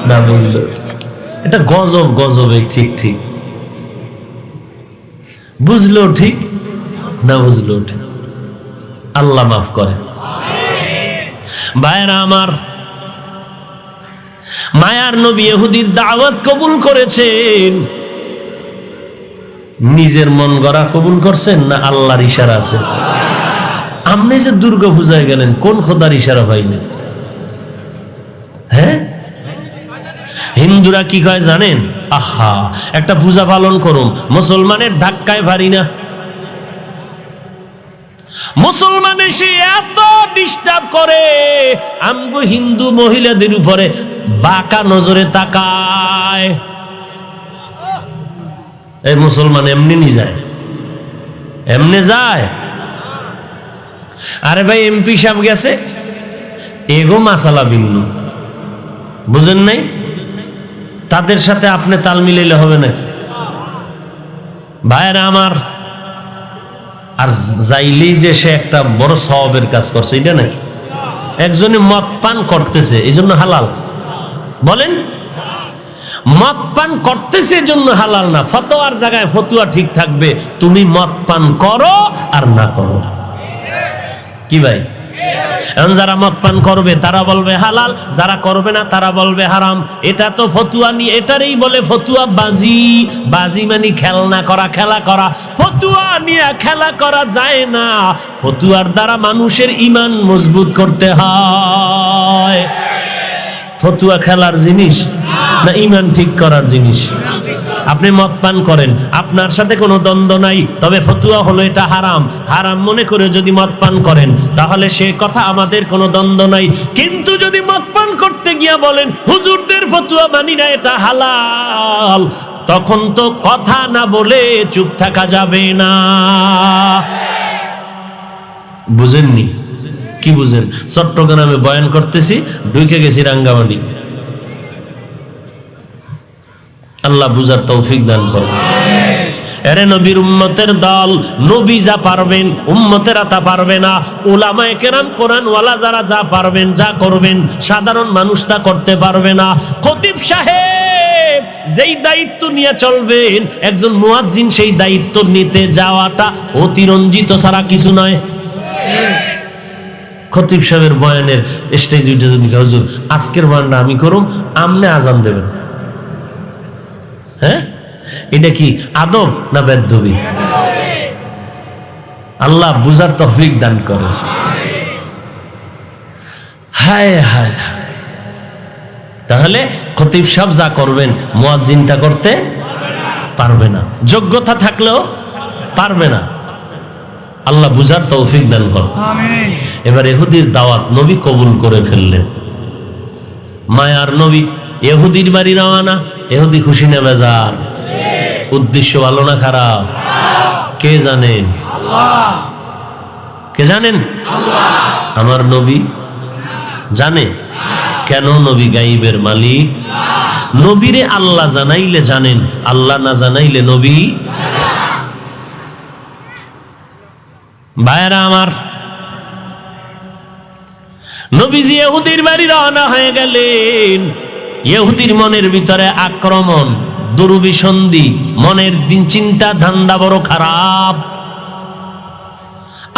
Speaker 1: না বুঝলেও ঠিক। এটা গজবে ঠিক ঠিক, বুঝলেও ঠিক না বুঝলেও ঠিক। আল্লাহ মাফ করে। ভাইরা আমার, মায়ার নবী ইহুদির দাওয়াত কবুল করেছেন, নিজের মন গড়া কবুল করছেন না আল্লাহর ইশারা আছে? আপনি যে দুর্গা পূজায় গেলেন, কোন খোদার ইশারা পাইলেন? হিন্দুরা কি কয় জানেন? আহা, একটা পূজা পালন করুন, মুসলমানের ধাক্কায় পারি না। মুসলমান এসে এত ডিস্টার্ব করে, আমগো হিন্দু মহিলাদের উপরে বাঁকা নজরে তাকায়। এই মুসলমান এমনি নি যায়, এমনি যায়। আরে ভাই, এমপি সাহেব গেছে, এগো মাসালা ভিন্ন, বুঝেন নাই? তাদের সাথে আপনি তাল মিলাইলে হবে নাকি? ভাইরা আমার, আর যাইলেই যে সে একটা বড় সওয়াবের কাজ করছে এটা নাকি? একজনে মদ পান করতেছে এই জন্য হালাল? বলেন, মদ পান করতেছে এই জন্য হালাল না। ফতোয়ার জায়গায় ফতুয়া ঠিক থাকবে, তুমি মদ পান করো আর না করো। কি ভাই? এখন যারা মদ পান করবে তারা বলবে হালাল, যারা করবে না তারা বলবে হারাম। এটা তো ফতুয়া নিয়ে, এটারই বলে ফতুয়া বাজি। বাজি মানে খেলনা করা, খেলা করা। ফতুয়া নিয়ে খেলা করা যায় না। ফতুয়ার দ্বারা মানুষের ঈমান মজবুত করতে হয়। ফতুয়া খেলার জিনিস না ঈমান ঠিক করার জিনিস? আপনি মদ পান করেন, আপনার সাথে কোনো দ্বন্দ্ব নাই, তবে ফতুয়া হলো এটা হারাম। হারাম মনে করে যদি মদ পান করেন তাহলে সে কথা আমাদের কোনো দ্বন্দ্ব নাই। কিন্তু যদি মদ পান করতে গিয়া বলেন হুজুরদের ফতুয়া মানি না, এটা হালাল, তখন তো কথা না বলে চুপ থাকা যাবে না। বুঝেননি? কি বুঝেন? চট্টগ্রামে বয়ান করতেছি, ঢুকে গেছি রাঙ্গামাটি। আল্লাহ বুঝার তৌফিক দান করুন। এরে নবীর উম্মতের দল, নবী যা পারবেন উম্মতেরা তা পারবে না। উলামায়ে কেরাম কোরআনওয়ালা যারা যা পারবেন, যা করবেন, সাধারণ মানুষ তা করতে পারবে না। খতিব সাহেব যেই দায়িত্ব নিয়ে চলবেন, একজন মুয়াজ্জিন সেই দায়িত্ব নিতে যাওয়াটা অতিরঞ্জিত ছাড়া কিছু নয়। খতিব সাহেবের বয়ানের স্টেজ উঠে যদি হুজুর আজকের বয়ানটা আমি করুম, আমনে আজান দেবেন, হ্যাঁ, এটা কি আদব না বেদবি? আল্লাহ বুঝার তৌফিক দান করে। হায় হায়, তাহলে খতিব সাহেব যা করবেন মুয়াজ্জিন তা করতে পারবে না, যোগ্যতা থাকলেও পারবে না। আল্লাহ বুঝার তৌফিক দান করুন। আমিন। এবার ইহুদির দাওয়াত নবী কবুল করে ফেললেন। মায়ার নবী ইহুদির বাড়ি রওনা। ইহুদি খুশি না বেজার? উদ্দেশ্য ভালো না খারাপ? কে জানেন? আল্লাহ। কে জানেন? আল্লাহ। আমার নবী জানে? কেন? নবী গাইবের মালিক। নবীরে আল্লাহ জানাইলে জানেন, আল্লাহ না জানাইলে নবী। ভাইরা আমার, নবীজি ইহুদির বাড়ি রওনা হয়ে গেলেন। ইহুদির মনের ভিতরে আক্রমণ, দুর্বিসন্ধি, মনের দিন চিন্তা ধান্দা বড় খারাপ।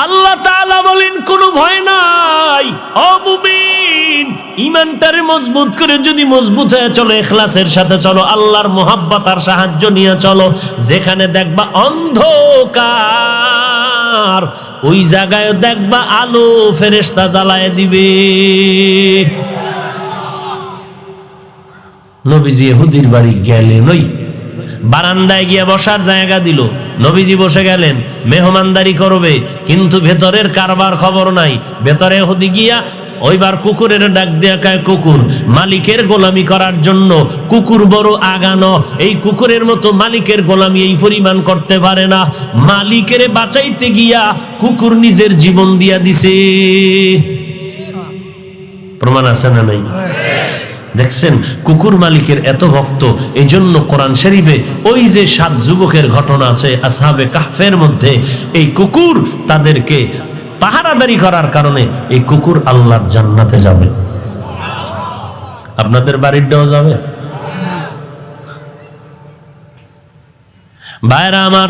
Speaker 1: আল্লাহ তাআলা বলেন কোনো ভয় নাই, ও মুমিন, ঈমানটারে মজবুত করে যদি মজবুত হয়ে চলো, ইখলাসের সাথে চলো, আল্লাহর মোহাব্বত আর সাহায্য নিয়ে চলো, যেখানে দেখবা অন্ধকার ওই জায়গায় দেখবা আলো ফেরেশতা জ্বালায় দিবে। নবীজি ইহুদির বাড়ি গেলেন, ওই বারান্দায় গিয়ে বসার জায়গা দিল, নবীজি বসে গেলেন, মেহমানদারি করবে, কিন্তু ভেতরের কারবার খবর নাই। ভেতরে ইহুদি গিয়া ওইবার কুকুরের ডাক দেয়া কয়, কুকুর মালিকের গোলামি করার জন্য কুকুর বড় আগানো, এই কুকুরের মতো মালিকের গোলামি এই পরিমাণ করতে পারে না। মালিকের বাঁচাইতে গিয়া কুকুর নিজের জীবন দিয়া দিছে। প্রমাণ আছে না নাই? দেখছেন কুকুর মালিকের এত ভক্ত। এই জন্য কোরআন শরীফে ওই যে 7 যুবকের ঘটনা আছে আসহাবে কাহফের মধ্যে, এই কুকুর তাদেরকে পাহারাদারি করার কারণে এই কুকুর আল্লাহর জান্নাতে যাবে। আপনাদের বাড়িটাও যাবে। ভাইরা আমার,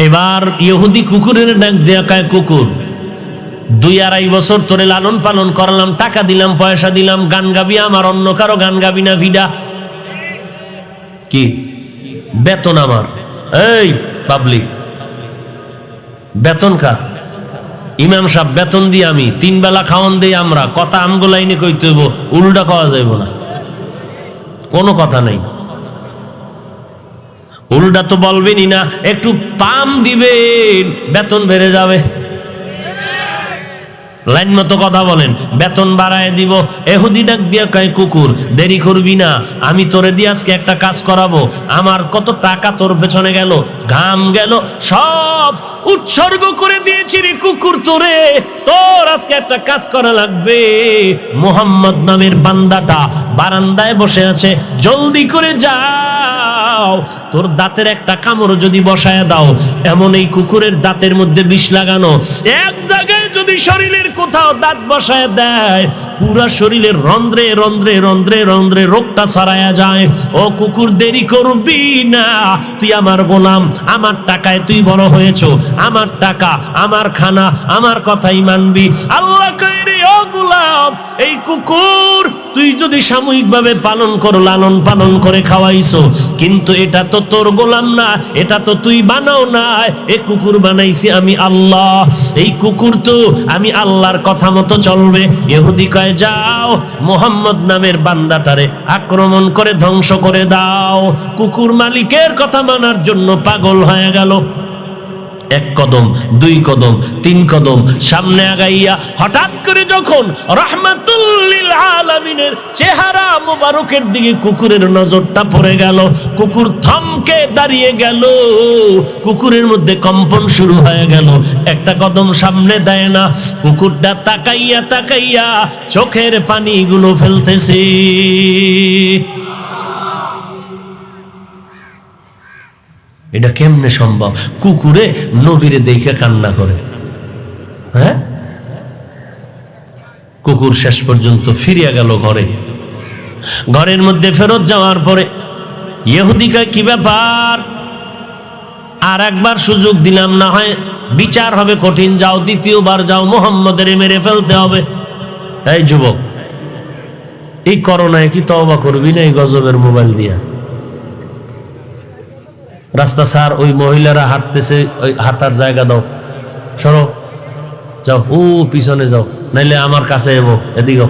Speaker 1: এবার ইহুদি কুকুরের ডাক দেয়া কয়, কুকুর 2-2.5 বছর তোরে লালন পালন করলাম, টাকা দিলাম, পয়সা দিলাম, গান গাবি আমার, অন্য কারো গান গাবি না। ভিডা কি বেতন আমার? এই পাবলিক, বেতন কার? ইমাম সাহেব বেতন দিয়ে আমি 3 বেলা খাওয়ান দিই আমরা, কথা আমগো লাইনে কইতে হইব, উল্টা খাওয়া যাইব না, কোনো কথা নাই। উল্টা তো বলবেনই না, একটু পাম দিবেন, বেতন বেড়ে যাবে। লাইন মতো কথা বলেন, বেতন বাড়ায় দিব। এহুদি ডাক দিয়া কয়, কুকুর দেরি করবি না, আমি তোরে দিয়ে আজকে একটা কাজ করাবো। আমার কত টাকা তোর পেছনে গেল, ঘাম গেল, সব উৎসর্গ করে দিয়েছি রে কুকুর তোরে, তোর আজকে একটা কাজ করা লাগবে। মুহাম্মদ নামের বান্দাটা বারান্দায় বসে আছে, জলদি করে যাও, তোর দাঁতের একটা কামড় যদি বসায় দাও, এমন এই কুকুরের দাঁতের মধ্যে বিষ লাগানো, এক জায়গায় যদি শরীরের কোথাও দাঁত বসায় দেয়, পুরা শরীরের রন্ধ্রে রন্ধ্রে রন্ধ্রে রন্ধ্রে রোগটা ছড়ায়া যায়। ও কুকুর দেরি করবি না, তুই আমার গোলাম, আমার টাকায় তুই বড় হয়েছো, আমার টাকা, আমার খানা, আমার কথাই মানবি। আল্লাহ কয় রে ও গোলাম, এই কুকুর তুই যদি সাময়িকভাবে পালন করো, লালন পালন করে খাওয়াইছো, কিন্তু এটা তো তোর গোলাম না, এটা তো তুই বানাও না, এই কুকুর বানাইছি আমি আল্লাহ। এই কুকুর তো আমি আল্লাহর কথা মতো চলবে। ইহুদি কয়, যাও মুহাম্মদ নামের বান্দাটারে আক্রমণ করে ধ্বংস করে দাও। কুকুর মালিকের কথা মানার জন্য পাগল হয়ে গেল। 1 কদম 2 কদম 3 কদম সামনে আগাইয়া হঠাৎ করে যখন রাহমাতুল লিল আলামিনের চেহারা মোবারকের দিকে কুকুরের নজরটা পড়ে গেল, কুকুর থমকে দাঁড়িয়ে গেল, কুকুরের মধ্যে কম্পন শুরু হয়ে গেল। 1টা কদম সামনে দেয় না, কুকুরটা তাকাইয়া তাকাইয়া চোখের পানিগুলো ফেলতেছে। এটা কেমনে সম্ভব? কুকুরে নবীরে দেখে কান্না করে। হ্যাঁ, কুকুর শেষ পর্যন্ত ফিরিয়া গেল ঘরে। ঘরের মধ্যে ফেরত যাওয়ার পরে ইহুদি কয়, কি ব্যাপার, আর একবার সুযোগ দিলাম, না হয় বিচার হবে কঠিন, যাও দ্বিতীয়বার যাও, মুহাম্মদের মেরে ফেলতে হবে। এই যুবক, এই করোনায় কি তওবা করবি না এই গজবের মোবাইল দিয়া? রাস্তা সার, ওই মহিলারা হাঁটতেছে, ওই হাঁটার জায়গা দাও, সরো, যাও, ও পিছনে যাও, নাইলে আমার কাছে এবো, এদিকে।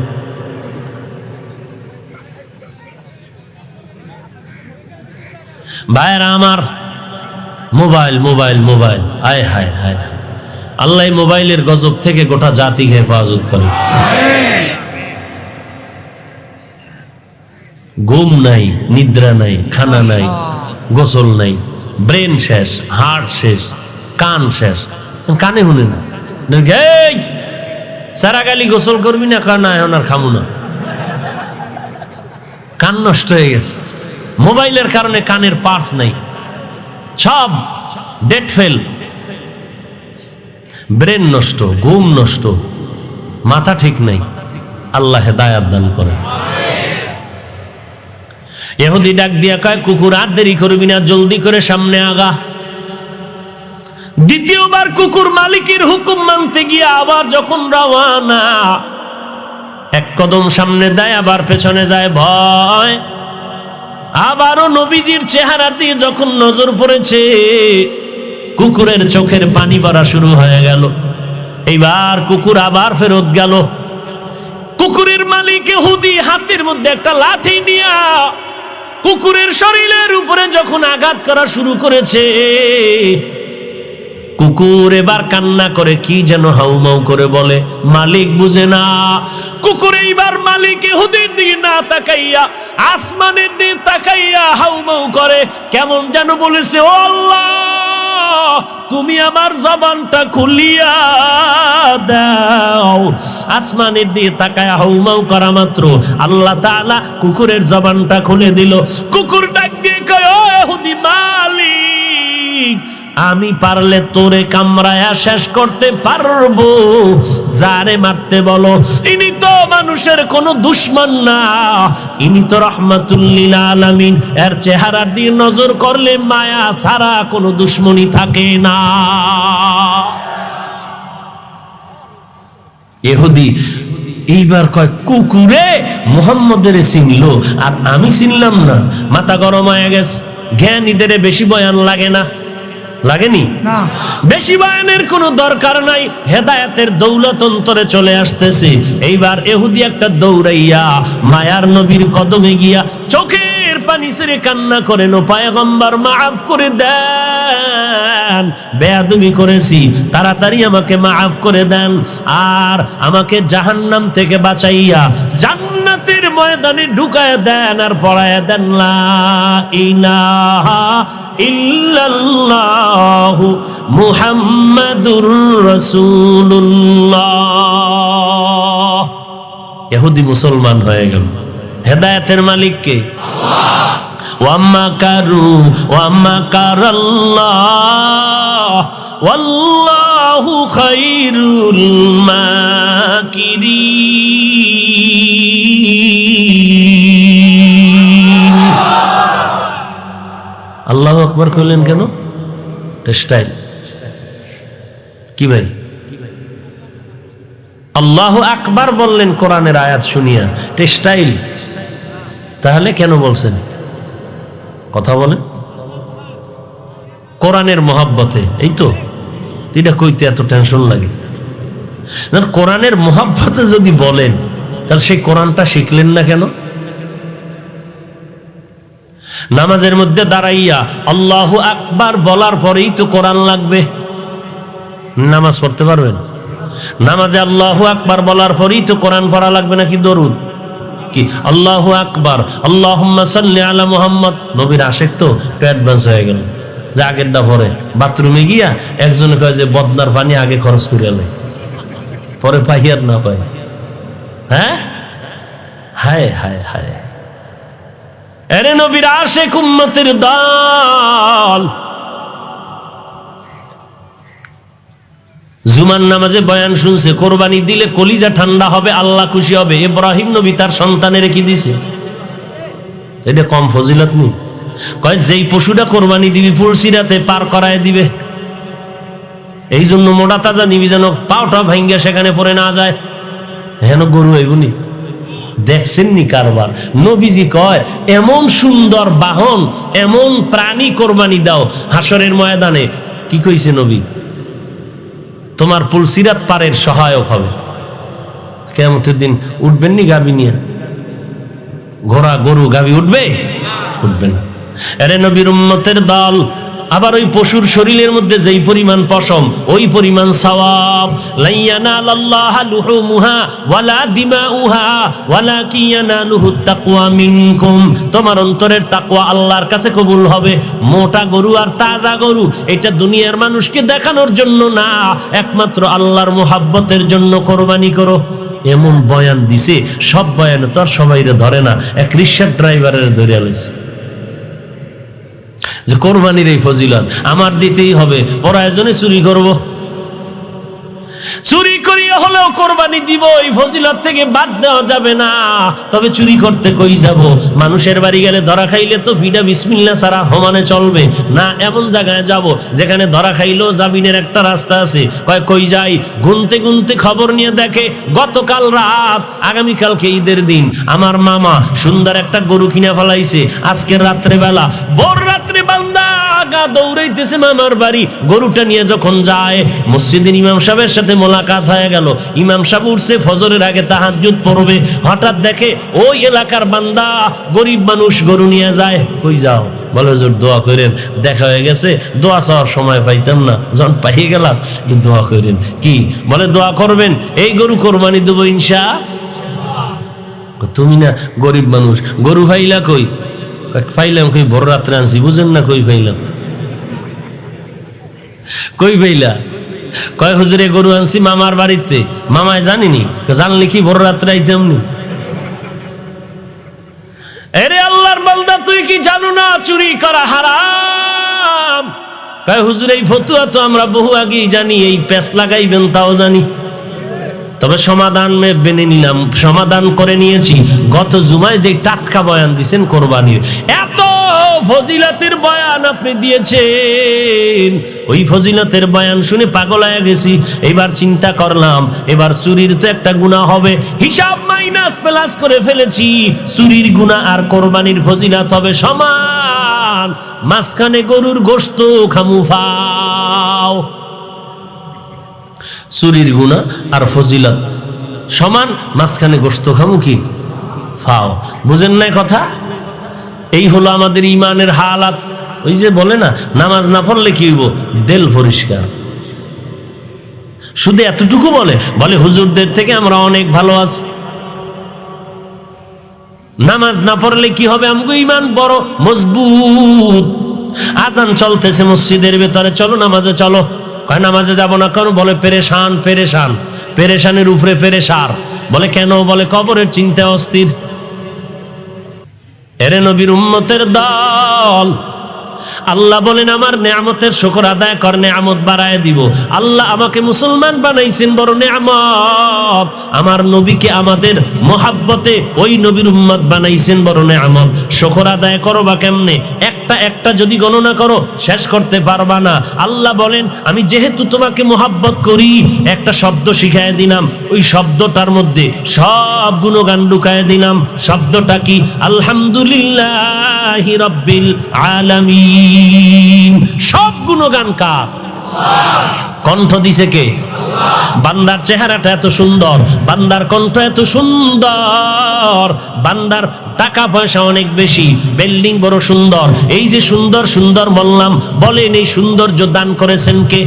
Speaker 1: ভাইরা আমার, মোবাইল মোবাইল মোবাইল, আয় হায় হায়, আল্লাহ মোবাইলের গজব থেকে গোটা জাতিকে হেফাজত করে। ঘুম নাই, নিদ্রা নাই, খানা নাই, গোসল নাই, ব্রেন শেষ, হার্ট শেষ, কান শেষ, কানে শুনে না। সারা গালি গোসল করবি না, কানা এখন আর খামু না, কান নষ্ট হয়ে গেছে। মোবাইলের কারণে কানের পার্টস নাই, সব ডেট ফেল, ব্রেন নষ্ট, ঘুম নষ্ট, মাথা ঠিক নাই। আল্লাহ হেদায়াত দান করে। ইহুদি ডাক দিয়া কয়, কুকুর আর দেরি করবি না, জলদি করে সামনে আগা। দ্বিতীয়বার কুকুর মালিকের হুকুম মানতে গিয়ে আবার যখন রওয়ানা, 1 কদম সামনে দেয়, আবার পেছনে যায়, ভয়। আবারও নবীজির চেহারা দিয়ে যখন নজর পড়েছে, কুকুরের চোখের পানি পড়া শুরু হয়ে গেল। এইবার কুকুর আবার ফেরত গেল। কুকুরের মালিক ইহুদি হাতের মধ্যে একটা লাঠি নিয়া কুকুরের শরীরের উপরে যখন আঘাত করা শুরু করেছে, কুকুর এবার কান্না করে কি যেন হাউমাউ করে বলে, মালিক বুঝে না। কুকুর এইবার মালিক ইহুদির দিকে না তাকাইয়া আসমানের দিকে তাকাইয়া হাউমাউ করে, কেমন যেন বলেছে, ও আল্লাহ, তুমি আমার জবানটা খুলিয়া দাও। আসমানের দিকে তাকায়া হাউমাউ করা মাত্র আল্লাহ তাআলা কুকুরের জবানটা খুলে দিল। কুকুর ডাক দিয়ে কয়, ও ইহুদি মালিক, আমি পারলে তোরে কামড়ায়া শেষ করতে পারবো, যারে মারতে বলো। ইনি তো মানুষের কোনো দুশমন না, ইনি তো রাহমাতুল লিল আলামিন। এর চেহারা দিয়ে নজর করলে মায়া ছাড়া কোনো দুশমনি থাকে না। ইহুদি এইবার কয়, কুকুরে মুহাম্মদের চিনলো আর আমি চিনলাম না। মাথা গরম হয়ে গেছে, জ্ঞানীদের বেশি বয়ান লাগে না। লাগেনি
Speaker 2: না।
Speaker 1: বেশি বয়ানের কোনো দরকার নাই, হেদায়েতের দৌলত অন্তরে চলে আসতেছে। এইবার ইহুদি একটা দৌড়াইয়া মায়ার নবীর কদমে গিয়া চোখের পানি ছেড়ে কান্না করেন, ও পয়গম্বর মাফ করে দেন, বেয়াদবি করেছি, তাড়াতাড়ি আমাকে মাফ করে দেন, আর আমাকে জাহান্নাম থেকে বাঁচাইয়া জান্নাতের ময়দানে ঢুকায় দেন, আর পড়ায় দেন লা ইলাহা ইল্লাল্লাহু মুহাম্মাদুর রাসূলুল্লাহ। ইহুদি মুসলমান হয়ে গেল। হেদায়েতের মালিক কে? আল্লাহ। ওয়াম্মা কারু ওয়াম্মা কারাল্লাহ ওয়াল্লাহু খায়রুল মাকিরিন। আল্লাহু আকবার কইলেন কেন? স্টাইল কি ভাই? আল্লাহু আকবার বললেন কোরআনের আয়াত শুনিয়া, স্টাইল। তাহলে কেন বলছেন? কথা বলেন। কোরআনের মহাব্বতে, এই তো এটা কইতে এত টেনশন লাগে। কোরআনের মহাব্বতে যদি বলেন, তাহলে সেই কোরআনটা শিখলেন না কেন? নামাজের মধ্যে দাঁড়াইয়া আল্লাহু আকবার বলার পরেই তো কোরআন লাগবে। নামাজ পড়তে পারবেন? নামাজে আল্লাহু আকবার বলার পরেই তো কোরআন পড়া লাগবে নাকি দরুদ? কি আল্লাহু আকবার, আল্লাহুম্মা সাল্লি আলা মুহাম্মদ। নবীর আশিক তো অ্যাডভান্স হয়ে গেল, যে আগেরটা পরে বাথরুমে গিয়া একজন কয় যে বদনার পানি আগে খরচ করে নেয়, পরে পাই আর না পাই। হ্যাঁ, হায় হায় হায়। এরে নবীর আশিক উম্মতের দল, জুমার নামাজে বয়ান শুনছে, কোরবানি দিলে কলিজা ঠান্ডা হবে, আল্লাহ খুশি হবে। ইব্রাহিম নবী তার সন্তানের কি দিছে? এটা কম ফজিলত নেই? কয় যেই পশুটা কোরবানি দিবি ফুলসিরাতে পার করায় দিবে, এই জন্য মোটা তাজা নিবি যেন পাওটা ভাঙ্গা সেখানে পড়ে না যায়। হেন গরু এগুনি দেখছেন নি কারবার? নবীজি কয় এমন সুন্দর বাহন, এমন প্রাণী কোরবানি দাও হাসরের ময়দানে। কি কইছে নবী? তোমার পুলসিরাত পারের সহায়ক হবে। কিয়ামতের দিন উঠবেন নি গাবি নিয়ে? ঘোড়া গরু গাবি উঠবে? উঠবে না। আরে নবীর উম্মতের দল, আবার ওই পশুর শরীরের মধ্যে যেই পরিমাণ পশম, ওই পরিমাণ সওয়াব। লাইয়ানালাল্লাহা লুহুমুহা ওয়ালা দিমাউহা ওয়ালাকিন ইয়ানালুহুত তাকওয়া মিনকুম। তোমার অন্তরের তাকওয়া আল্লাহর কাছে কবুল হবে। মোটা গরু আর তাজা গরু এটা দুনিয়ার মানুষকে দেখানোর জন্য না, একমাত্র আল্লাহর মুহাব্বতের জন্য কোরবানি করো। এমন বয়ান দিছে, সব বয়ান তো আর সবাইরে ধরে না। এক রিকশার ড্রাইভারের ধরে আলাইছে যে কোরবানির এই ফজিলত আমার দিতেই হবে, প্রয়োজনে চুরি করব, চুরি করিয়া হলেও কোরবানি দিব, এই ফজিলত থেকে বাদ দেওয়া যাবে না। তবে চুরি করতে কই যাব? মানুষের বাড়ি গেলে ধরা খাইলে তো ভিডা বিসমিল্লাহ ছাড়া সমানে চলবে না। এমন জায়গায় যাব যেখানে ধরা খাইলেও জামিনের একটা রাস্তা আছে। কই যাই? গুনতে গুনতে খবর নিয়ে দেখে গতকাল রাত, আগামীকালকে ঈদের দিন, আমার মামা সুন্দর একটা গরু কিনে ফেলাইছে। আজকের রাত্রেবেলা, ভোর রাত্রে বান্দা আগা দৌড়াইতেছে মামার বাড়ি। গরুটা নিয়ে যখন যায়, মসজিদের ইমাম সাহেবের সাথে মোলাকাত হয়ে গেল। ইমাম সাহেব উঠছে, ফজরের আগে তাহাজ্জুদ পড়বে। হঠাৎ দেখে ওই এলাকার বান্দা গরিব মানুষ গরু নিয়ে যায়। কই যাও? বলে হুজুর দোয়া করেন, দেখা হয়ে গেছে, দোয়া চাওয়ার সময় পাইতাম না, যখন পাইয়ে গেলাম দোয়া করেন। কি বলে? দোয়া করবেন, এই গরু কোরবানি দেবো ইনশাআল্লাহ। তুমি না গরিব মানুষ, গরু ফাইলা কই? ফাইলাম কই ভোর রাত্রে আনছি, বুঝেন না? কই ফাইলাম? কই ফাইলা? কয় হুজুরে গরু আনছি মামার বাড়িতে। মামায় জানিনি? জানলে কি ভোর রাত্রে আইতাম নি? এরে আল্লাহর বান্দা, তুই কি জানো না চুরি করা হারাম? কয় হুজুর এই ফতুয়া তো আমরা বহু আগেই জানি, এই পেছ লাগাইবেন তাও জানি, তবে সমাধান মেনে নিলাম, সমাধান করে নিয়েছি। গত জুমায় যে টাটকা বয়ান দিয়েছেন কোরবানির, এত ফজিলতের বয়ান আপনি দিয়েছেন, ওই ফজিলতের বয়ান শুনে পাগল হয়ে গেছি। এবার চিন্তা করলাম, এবার চুরির তো একটা গুনাহ হবে, হিসাব মাইনাস প্লাস করে ফেলেছি। চুরির গুনাহ আর কোরবানির ফজিলত হবে সমান। সমান, মাঝখানে গরুর গোশত খামু ফাও। চুরির গুনাহ আর ফজিলত সমান, মাঝখানে গোশত খামু কি ফাও। বুঝেন না কথা? এই হলো আমাদের ইমানের হালাত। ওই যে বলে না, নামাজ না পড়লে কি হইব? দিল পরিষ্কার। শুধু এতটুকু বলে হুজুরদের থেকে আমরা অনেক ভালো আছি। নামাজ না পড়লে কি হবে? আমগো ইমান বড় মজবুত। আজান চলতেছে মসজিদের ভেতরে, চলো নামাজে চলো। কয় নামাজে যাব না কেন? বলে পেরেশান, পেরেশান, পেরেশানের উপরে পেরেশার। বলে কেন? বলে কবরের চিন্তা অস্থির। এরে নবীর উম্মতের দল, আল্লাহ বলেন আমার নেয়ামতের শুকর আদায় কর, নেয়ামত বাড়ায় দিব। আল্লাহ আমাকে মুসলমান বানাইছেন, বড় নেয়ামত। আমার নবীকে আমাদের মোহাব্বতে ওই নবীর উম্মত বানাইছেন, বড় নেয়ামত। শুকর আদায় করো বা কেমনে? একটা একটা যদি গণনা করো শেষ করতে পারবা না। আল্লাহ বলেন আমি যেহেতু তোমাকে মোহাব্বত করি, একটা শব্দ শিখায় দিলাম, ওই শব্দটার মধ্যে সব গুণগান ঢুকায় দিলাম। শব্দটা কি? আলহামদুলিল্লাহি রাব্বিল আলামিন। সব গুণগান কার? কণ্ঠ দিছে কে? বান্দার চেহারাটা এত সুন্দর, বান্দার কণ্ঠ এত সুন্দর, বান্দার টাকা পয়সা অনেক বেশি, বিল্ডিং বড় সুন্দর। এই যে সুন্দর সুন্দর বললাম, বলেন এই সৌন্দর্য দান করেছেন কে?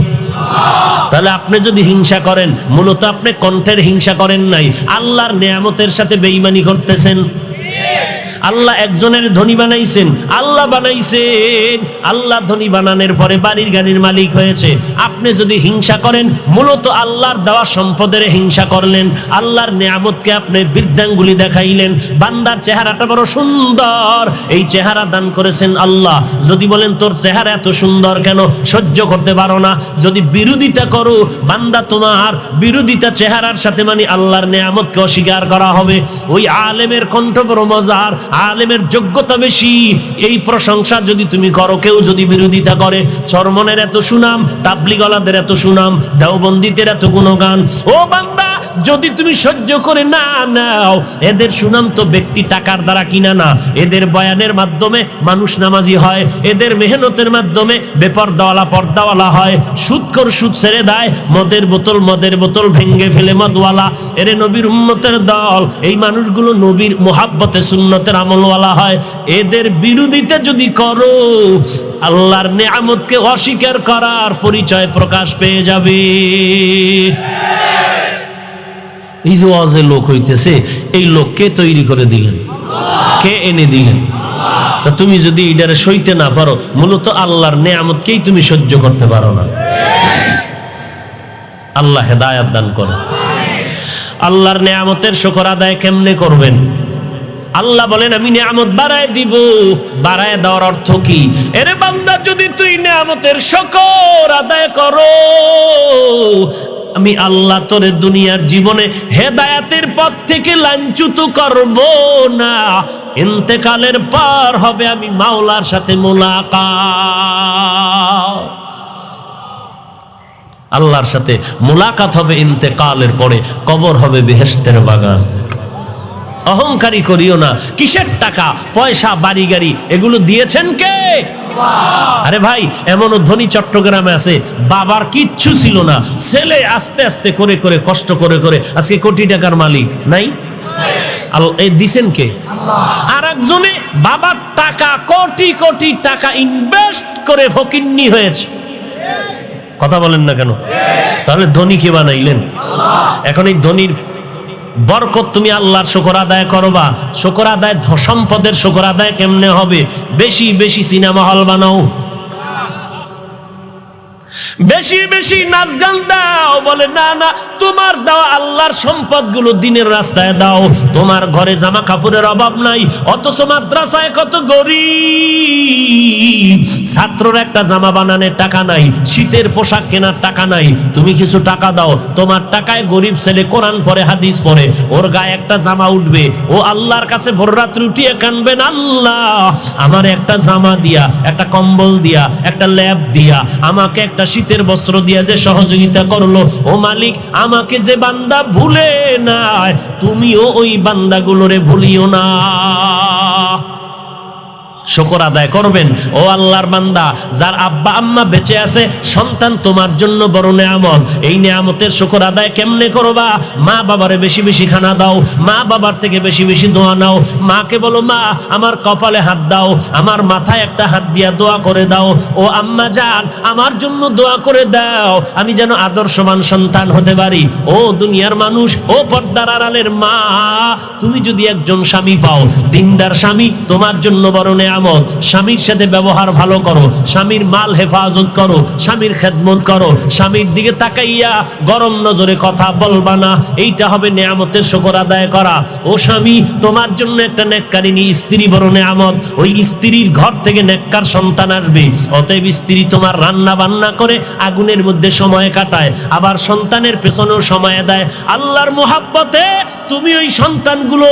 Speaker 1: তাহলে আপনি যদি হিংসা করেন, মূলত আপনি কণ্ঠের হিংসা করেন নাই, আল্লাহর নেয়ামতের সাথে বেঈমানি করতেছেন। আল্লাহ একজনের ধনী বানাইছেন, আল্লাহ বানাইছেন, আল্লাহ ধনী বানানোর পরে বাড়ির গাড়ির মালিক হয়েছে। আপনি যদি হিংসা করেন, মূলত আল্লাহর দেওয়া সম্পদের হিংসা করলেন, আল্লাহর নেয়ামতকে আপনি বৃদ্ধাঙ্গুলি দেখাইলেন। বান্দার চেহারাটা বড় সুন্দর, এই চেহারা দান করেছেন আল্লাহ। যদি বলেন তোর চেহারা এত সুন্দর কেন, সহ্য করতে পারো না, যদি বিরোধিতা করো, বান্দা তোমার বিরোধিতা চেহারার সাথে মানে আল্লাহর নেয়ামতকে অস্বীকার করা হবে। ওই আলেমের কণ্ঠ বড় মজার, আলেমের যোগ্যতা বেশি, এই প্রশংসা যদি তুমি করো, কেউ যদি বিরোধিতা করে, চরমনের এত সুনাম, তাবলিগওয়ালাদের এত সুনাম, দেওবন্দীদের এত গুণগান, ও বান্দা যদি তুমি সহ্য করে না নাও, এদের সুনাম তো ব্যক্তি টাকার দ্বারা কিনা না, এদের বয়ানের মাধ্যমে মানুষ নামাজি হয়, এদের মেহনতের মাধ্যমে বেপরদাওয়ালা পর্দাওয়ালা হয়, সুদখোর সুদ ছেড়ে দেয়, মদের বোতল ভেঙ্গে ফেলে মদওয়ালা। এরে নবীর উম্মতের দল, এই মানুষগুলো নবীর মোহাব্বতে সুন্নতের আমলওয়ালা হয়। এদের বিরোধিতা যদি করো, আল্লাহর নেয়ামতকে অস্বীকার করার পরিচয় প্রকাশ পেয়ে যাবে। এই যে ওয়াজে লোক হইতেছে, এই লোককে তৈরি করে দিলেন, কে এনে দিলেন? তা তুমি যদি এটারে সইতে না পারো, মূলত আল্লাহর নেয়ামতকেই তুমি সহ্য করতে পারো না। আল্লাহ হেদায়েত দান করে। আল্লাহর নেয়ামতের শুকর আদায় কেমনে করবেন? আল্লাহ বলেন আমি নেয়ামত বাড়ায় দিব। বাড়ায় দেওয়ার অর্থ কি? এরে বান্দা, যদি তুই নেয়ামতের শুকর আদায় করো, আমি আল্লাহ তোরে দুনিয়ার জীবনে হেদায়েতের পথ থেকে লাঞ্ছিত করব না। ইন্তেকালের পর হবে আমি মাওলার সাথে মুলাকাত। আল্লাহর সাথে মুলাকাত হবে ইন্তেকালের পরে, কবর হবে বেহেশতের বাগান। অহংকারী করিও না। কিসের টাকা পয়সা, বাড়ি গাড়ি এগুলো দিয়েছেন কে? আরে ভাই, এমনও ধনী চট্টগ্রামে আছে, বাবার কিচ্ছু ছিল না, ছেলে আস্তে আস্তে করে করে কষ্ট করে করে আজকে কোটি টাকার মালিক নাই। এই দিছেন কে? আর একজনে বাবার টাকা, কোটি কোটি টাকা ইনভেস্ট করে ফকিন্নি হয়েছে। কথা বলেন না কেন? তাহলে ধনী কে বানাইলেন? এখন এই ধনীর বরকত তুমি আল্লাহর শুকর আদায় করবা। শুকর আদায়, সম্পদের শুকর আদায় কেমনে হবে? বেশি বেশি সিনেমা হল বানাও, বেশি বেশি নাচ গান দাও। বলে না না, তোমার দাও আল্লাহর সম্পদগুলো দিনের রাস্তায় দাও। তোমার ঘরে জামা কাপড়ের অভাব নাই, অথচ মাদ্রাসায় কত গরিব ছাত্রর একটা জামা বানানোর টাকা নাই, শীতের পোশাক কেনার টাকা নাই। তুমি কিছু টাকা দাও, তোমার টাকায় গরিব ছেলে কোরআন পড়ে, হাদিস পড়ে, ওর গায়ে একটা জামা উঠবে, ও আল্লাহর কাছে ভোর রাত্রি উঠিয়ে কানবেন, আল্লাহ আমার একটা জামা দিয়া, একটা কম্বল দিয়া, একটা ল্যাপ দিয়া, আমাকে একটা শীতের বস্ত্র দিয়া যে সহযোগিতা করলো, ও মালিক আমাকে যে বান্দা ভুলে নাই, তুমিও ওই বান্দাগুলোরে ভুলিও না। শুকর আদায় করবেন। ও আল্লাহর বান্দা, যার আব্বা আম্মা বেঁচে আছে, সন্তান তোমার জন্য বড় নেয়ামত। এই নেয়ামতের শুকর আদায় কেমনে করবা? মা বাবারে বেশি বেশি খানা দাও, মা বাবার থেকে বেশি বেশি দোয়া নাও। মাকে বলো, মা আমার কপালে হাত দাও, আমার মাথায় একটা হাত দিয়া দোয়া করে দাও। ও আম্মা জান, আমার জন্য দোয়া করে দাও, আমি যেন আদর্শবান সন্তান হতে পারি। ও দুনিয়ার মানুষ, ও পর্দার আড়ালের মা, তুমি যদি একজন স্বামী পাও, দিনদার স্বামী, তোমার জন্য বড় নেয়ামত। স্বামীর সাথে ব্যবহার ভালো করো, স্বামীর মাল হেফাজত করো, স্বামীর খেদমত করো, স্বামীর দিকে তাকাইয়া গরম নজরে কথা বলবা না। এইটা হবে নেয়ামতের শুকর আদায় করা। ও স্বামী, তোমার জন্য একটা নেককারিনী স্ত্রী বড় নেয়ামত। ওই স্ত্রীর ঘর থেকে নেককার সন্তান আসবে। অতএব স্ত্রী তোমার রান্না বান্না করে আগুনের মধ্যে সময় কাটায়, আবার সন্তানের পেছনেও সময় দেয়। আল্লাহর মোহাব্বতে তুমি ওই সন্তানগুলো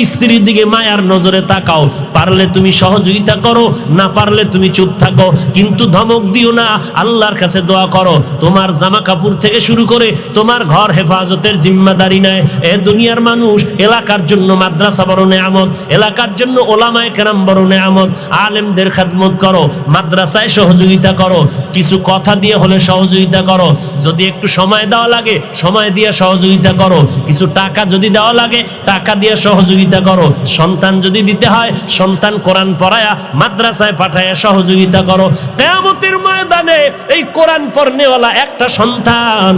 Speaker 1: স্ত্রীর দিকে মায়ার নজরে তাকাও। পারলে তুমি সহযোগিতা করো, না পারলে তুমি চুপ থাকো, কিন্তু ধমক দিও না। আল্লাহর কাছে দোয়া করো, তোমার জামা কাপড় থেকে শুরু করে তোমার ঘর হেফাজতের জিম্মাদারি নেয়। এ দুনিয়ার মানুষ, এলাকার জন্য মাদ্রাসা বড় নেয়ামত, এলাকার জন্য ওলামায়ে কেরাম বড় নেয়ামত। আলেমদের খেদমত করো, মাদ্রাসায় সহযোগিতা করো, কিছু কথা দিয়ে হলে সহযোগিতা করো। যদি একটু সময় দেওয়া লাগে, সময় দিয়ে সহযোগিতা করো। কিছু টাকা যদি দেওয়া লাগে, টাকা দিয়ে সহযোগিতা করো। সন্তান যদি দিতে হয়, সন্তান কোরআন পড়ায়া মাদ্রাসায় পাঠায়া সহযোগিতা করো। কিয়ামতের ময়দানে এই কোরআন পড়নেওয়ালা একটা সন্তান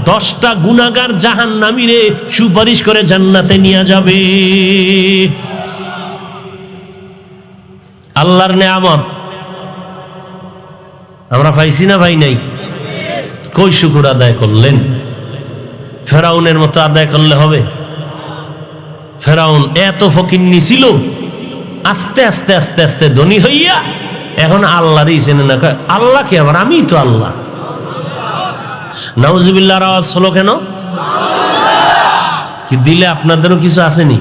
Speaker 1: 10টা গুনাহগার জাহান্নামীরে সুপারিশ করে জান্নাতে নিয়ে যাবে। আল্লাহর নেয়ামত আমরা পাইছি না ভাই? নাই। কই শুকর আদায় করলেন? ফেরাউনের মতো আদায় করলে হবে? ফেরাউন এত ফকিন্নি ছিল, আস্তে আস্তে আস্তে আস্তে ধনী হইয়া এখন আল্লাহরই চেনে না। আল্লাহ কে? আবার আমি তো আল্লাহ। নাউজুবিল্লাহর আওয়াজ হলো কেন? কি দিলে আপনাদেরও কিছু আসেনি?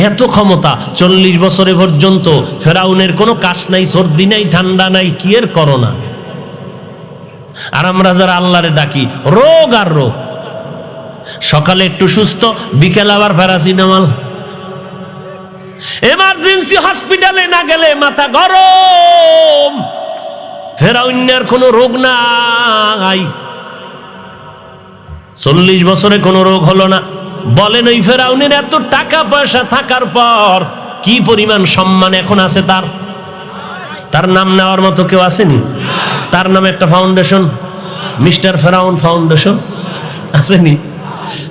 Speaker 1: এত ক্ষমতা, 40 বছরে পর্যন্ত ফেরাউনের কোনো কাশ নাই, সর্দি নাই, ঠান্ডা নাই, কি এর করোনা। আর আমরা যারা আল্লাহরে ডাকি, রোগ আর রোগ। সকালে একটু সুস্থ, বিকেল আবার প্যারাসিটামল। এমার্জেন্সি হসপিটালে না গেলে মাথা গরম। ফেরাউনের কোনো রোগ নাই, 40 বছরে কোনো রোগ হলো না। বলেন ওই ফেরাউনের এত টাকা পয়সা থাকার পর কি পরিমাণ সম্মান এখন আছে তার? তার নাম নেওয়ার মতো কেউ আসেনি? তার নামে একটা ফাউন্ডেশন, মিস্টার ফেরাউন ফাউন্ডেশন, আসেনি?